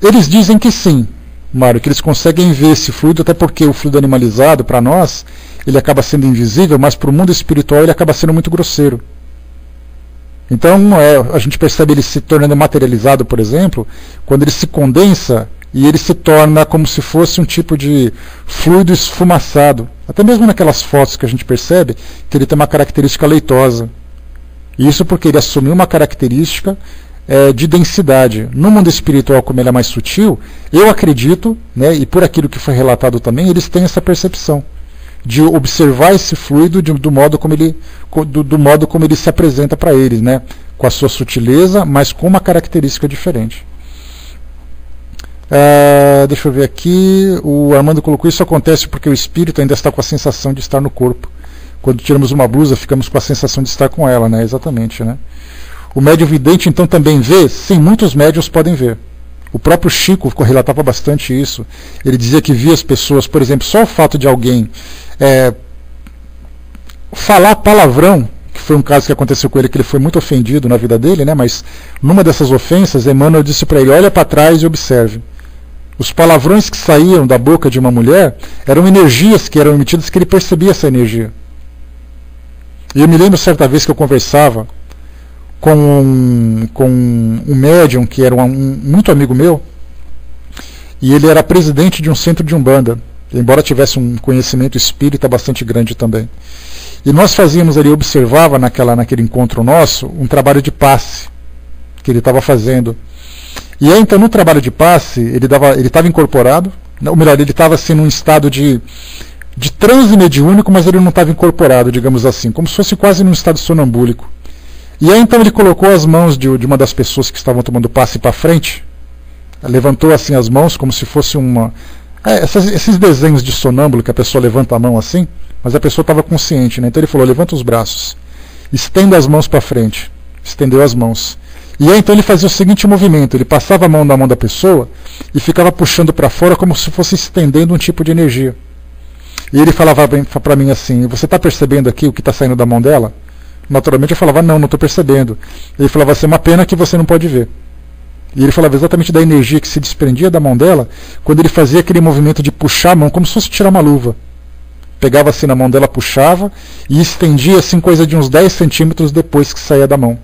Eles dizem que sim, Mário, que eles conseguem ver esse fluido, até porque o fluido animalizado, para nós, ele acaba sendo invisível, mas para o mundo espiritual ele acaba sendo muito grosseiro. Então, a gente percebe ele se tornando materializado, por exemplo, quando ele se condensa e ele se torna como se fosse um tipo de fluido esfumaçado. Até mesmo naquelas fotos que a gente percebe que ele tem uma característica leitosa. Isso porque ele assumiu uma característica de densidade. No mundo espiritual, como ele é mais sutil, eu acredito, né, e por aquilo que foi relatado também, eles têm essa percepção de observar esse fluido do modo como ele se apresenta para eles, né, com a sua sutileza, mas com uma característica diferente. Deixa eu ver aqui, o Armando colocou: isso acontece porque o espírito ainda está com a sensação de estar no corpo. Quando tiramos uma blusa, ficamos com a sensação de estar com ela, né? Exatamente, né? O médium vidente então também vê? Sim, muitos médiuns podem ver. O próprio Chico relatava bastante isso. Ele dizia que via as pessoas, por exemplo, só o fato de alguém falar palavrão, que foi um caso que aconteceu com ele, que ele foi muito ofendido na vida dele, né? Mas numa dessas ofensas, Emmanuel disse para ele: olha para trás e observe. Os palavrões que saíam da boca de uma mulher eram energias que eram emitidas, que ele percebia essa energia. E eu me lembro certa vez que eu conversava com um médium que era muito amigo meu, e ele era presidente de um centro de Umbanda, embora tivesse um conhecimento espírita bastante grande também. E nós fazíamos ali, observava naquele encontro nosso, um trabalho de passe que ele estava fazendo. E aí, então, no trabalho de passe, ele estava incorporado, ou melhor, ele estava assim num estado de transe mediúnico, mas ele não estava incorporado, digamos assim, como se fosse quase num estado sonambúlico. E aí, então, ele colocou as mãos de uma das pessoas que estavam tomando passe para frente, levantou assim as mãos, como se fosse esses desenhos de sonâmbulo, que a pessoa levanta a mão assim, mas a pessoa estava consciente, né? Então ele falou: levanta os braços, estenda as mãos para frente. Estendeu as mãos. E aí então ele fazia o seguinte movimento: ele passava a mão na mão da pessoa e ficava puxando para fora como se fosse estendendo um tipo de energia. E ele falava para mim assim: você está percebendo aqui o que está saindo da mão dela? Naturalmente eu falava: não estou percebendo. Ele falava assim: é uma pena que você não pode ver. E ele falava exatamente da energia que se desprendia da mão dela quando ele fazia aquele movimento de puxar a mão, como se fosse tirar uma luva. Pegava assim na mão dela, puxava e estendia assim coisa de uns 10 centímetros depois que saía da mão.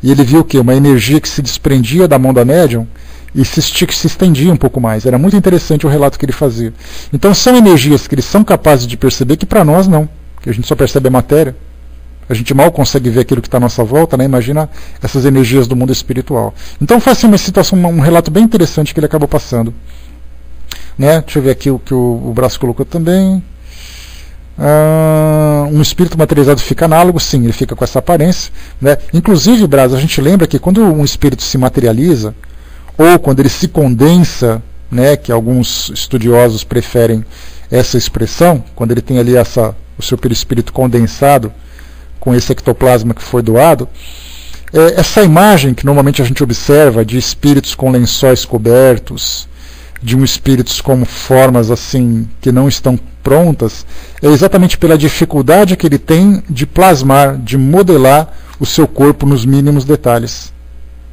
E ele viu o quê? Uma energia que se desprendia da mão da médium e se estendia um pouco mais. Era muito interessante o relato que ele fazia. Então são energias que eles são capazes de perceber que para nós não, que a gente só percebe a matéria. A gente mal consegue ver aquilo que está à nossa volta, né? Imagina essas energias do mundo espiritual. Então foi assim uma situação, um relato bem interessante que ele acabou passando. Né? Deixa eu ver aqui o que o Braço colocou também. Um espírito materializado fica análogo, sim, ele fica com essa aparência, né? Inclusive, Braz, a gente lembra que quando um espírito se materializa, ou quando ele se condensa, né, que alguns estudiosos preferem essa expressão, quando ele tem ali o seu perispírito condensado com esse ectoplasma que foi doado, essa imagem que normalmente a gente observa de espíritos com lençóis cobertos, de espíritos com formas assim que não estão prontas, é exatamente pela dificuldade que ele tem de plasmar, de modelar o seu corpo nos mínimos detalhes.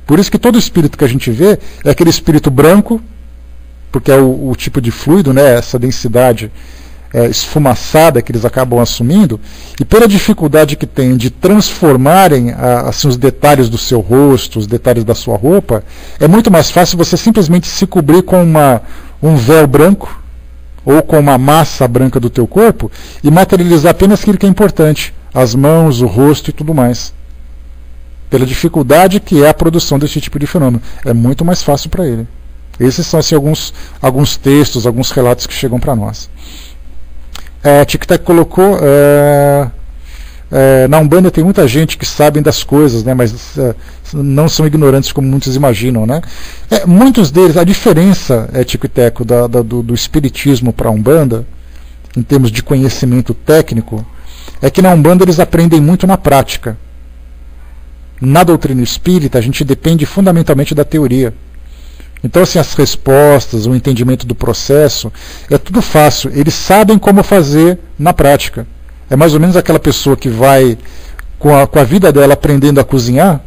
Por isso que todo espírito que a gente vê é aquele espírito branco, porque é o tipo de fluido, né, essa densidade esfumaçada que eles acabam assumindo, e pela dificuldade que tem de transformarem assim, os detalhes do seu rosto, os detalhes da sua roupa, é muito mais fácil você simplesmente se cobrir com um véu branco ou com uma massa branca do teu corpo e materializar apenas aquilo que é importante, as mãos, o rosto e tudo mais. Pela dificuldade que é a produção desse tipo de fenômeno. É muito mais fácil para ele. Esses são assim, alguns textos, alguns relatos que chegam para nós. Tic-Tac colocou, na Umbanda tem muita gente que sabe das coisas, né, mas não são ignorantes como muitos imaginam. Né? Muitos deles, a diferença, Tic-Tac, do espiritismo para a Umbanda, em termos de conhecimento técnico, é que na Umbanda eles aprendem muito na prática. Na doutrina espírita, a gente depende fundamentalmente da teoria. Então, assim, as respostas, o entendimento do processo, é tudo fácil. Eles sabem como fazer na prática. É mais ou menos aquela pessoa que vai, com a vida dela, aprendendo a cozinhar,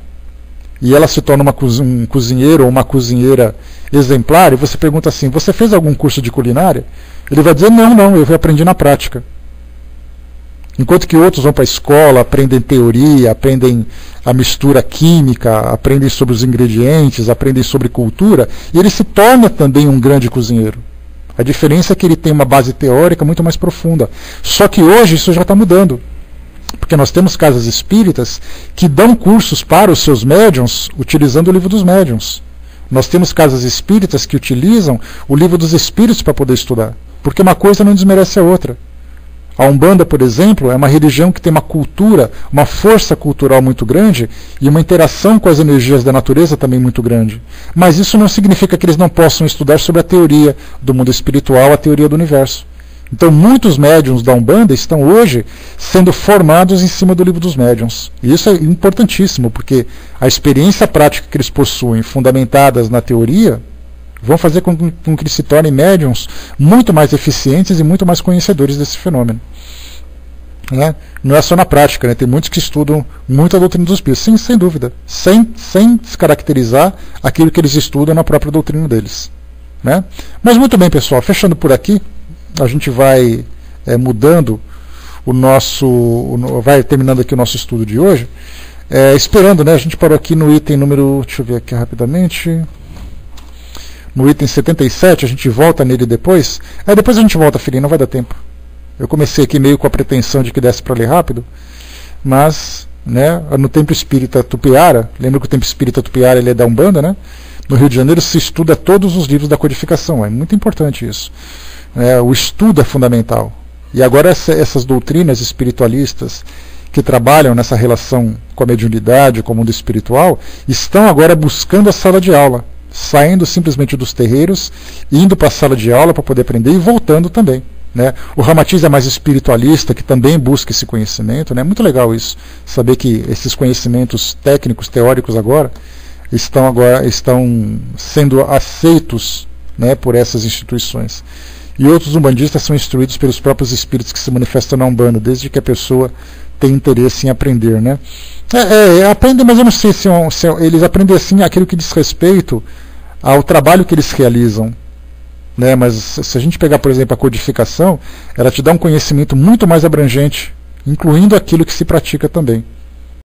e ela se torna um cozinheiro ou uma cozinheira exemplar, e você pergunta assim, você fez algum curso de culinária? Ele vai dizer, não, eu aprendi na prática. Enquanto que outros vão para a escola, aprendem teoria, aprendem a mistura química, aprendem sobre os ingredientes, aprendem sobre cultura, e ele se torna também um grande cozinheiro. A diferença é que ele tem uma base teórica muito mais profunda. Só que hoje isso já está mudando. Porque nós temos casas espíritas que dão cursos para os seus médiuns utilizando o livro dos médiuns. Nós temos casas espíritas que utilizam o livro dos espíritos para poder estudar. Porque uma coisa não desmerece a outra. A Umbanda, por exemplo, é uma religião que tem uma cultura, uma força cultural muito grande e uma interação com as energias da natureza também muito grande. Mas isso não significa que eles não possam estudar sobre a teoria do mundo espiritual, a teoria do universo. Então, muitos médiuns da Umbanda estão hoje sendo formados em cima do livro dos médiuns. E isso é importantíssimo, porque a experiência prática que eles possuem, fundamentadas na teoria, vão fazer com que eles se tornem médiuns muito mais eficientes e muito mais conhecedores desse fenômeno. Né? Não é só na prática, né? Tem muitos que estudam muito a doutrina dos espíritos, sim, sem dúvida, sem descaracterizar aquilo que eles estudam na própria doutrina deles. Né? Mas muito bem, pessoal, fechando por aqui, a gente vai mudando vai terminando aqui o nosso estudo de hoje, esperando, né? A gente parou aqui no item número, deixa eu ver aqui rapidamente, no item 77, a gente volta nele depois. Depois a gente volta, filhinho, não vai dar tempo. Eu comecei aqui meio com a pretensão de que desse para ler rápido, mas, né, no Templo Espírita Tupiara, lembra que o Templo Espírita Tupiara ele é da Umbanda, né? No Rio de Janeiro se estuda todos os livros da codificação, é muito importante isso. O estudo é fundamental. E agora essas doutrinas espiritualistas que trabalham nessa relação com a mediunidade, com o mundo espiritual, estão agora buscando a sala de aula, saindo simplesmente dos terreiros, indo para a sala de aula para poder aprender e voltando também. Né? O Ramatiz é mais espiritualista, que também busca esse conhecimento. Né? É muito legal isso, saber que esses conhecimentos técnicos, teóricos agora estão sendo aceitos, né, por essas instituições. E outros umbandistas são instruídos pelos próprios espíritos que se manifestam na Umbanda, desde que a pessoa tem interesse em aprender. Né? Aprendem, mas eu não sei se eles aprendem assim aquilo que diz respeito ao trabalho que eles realizam. Né? Mas se a gente pegar, por exemplo, a codificação, ela te dá um conhecimento muito mais abrangente, incluindo aquilo que se pratica também.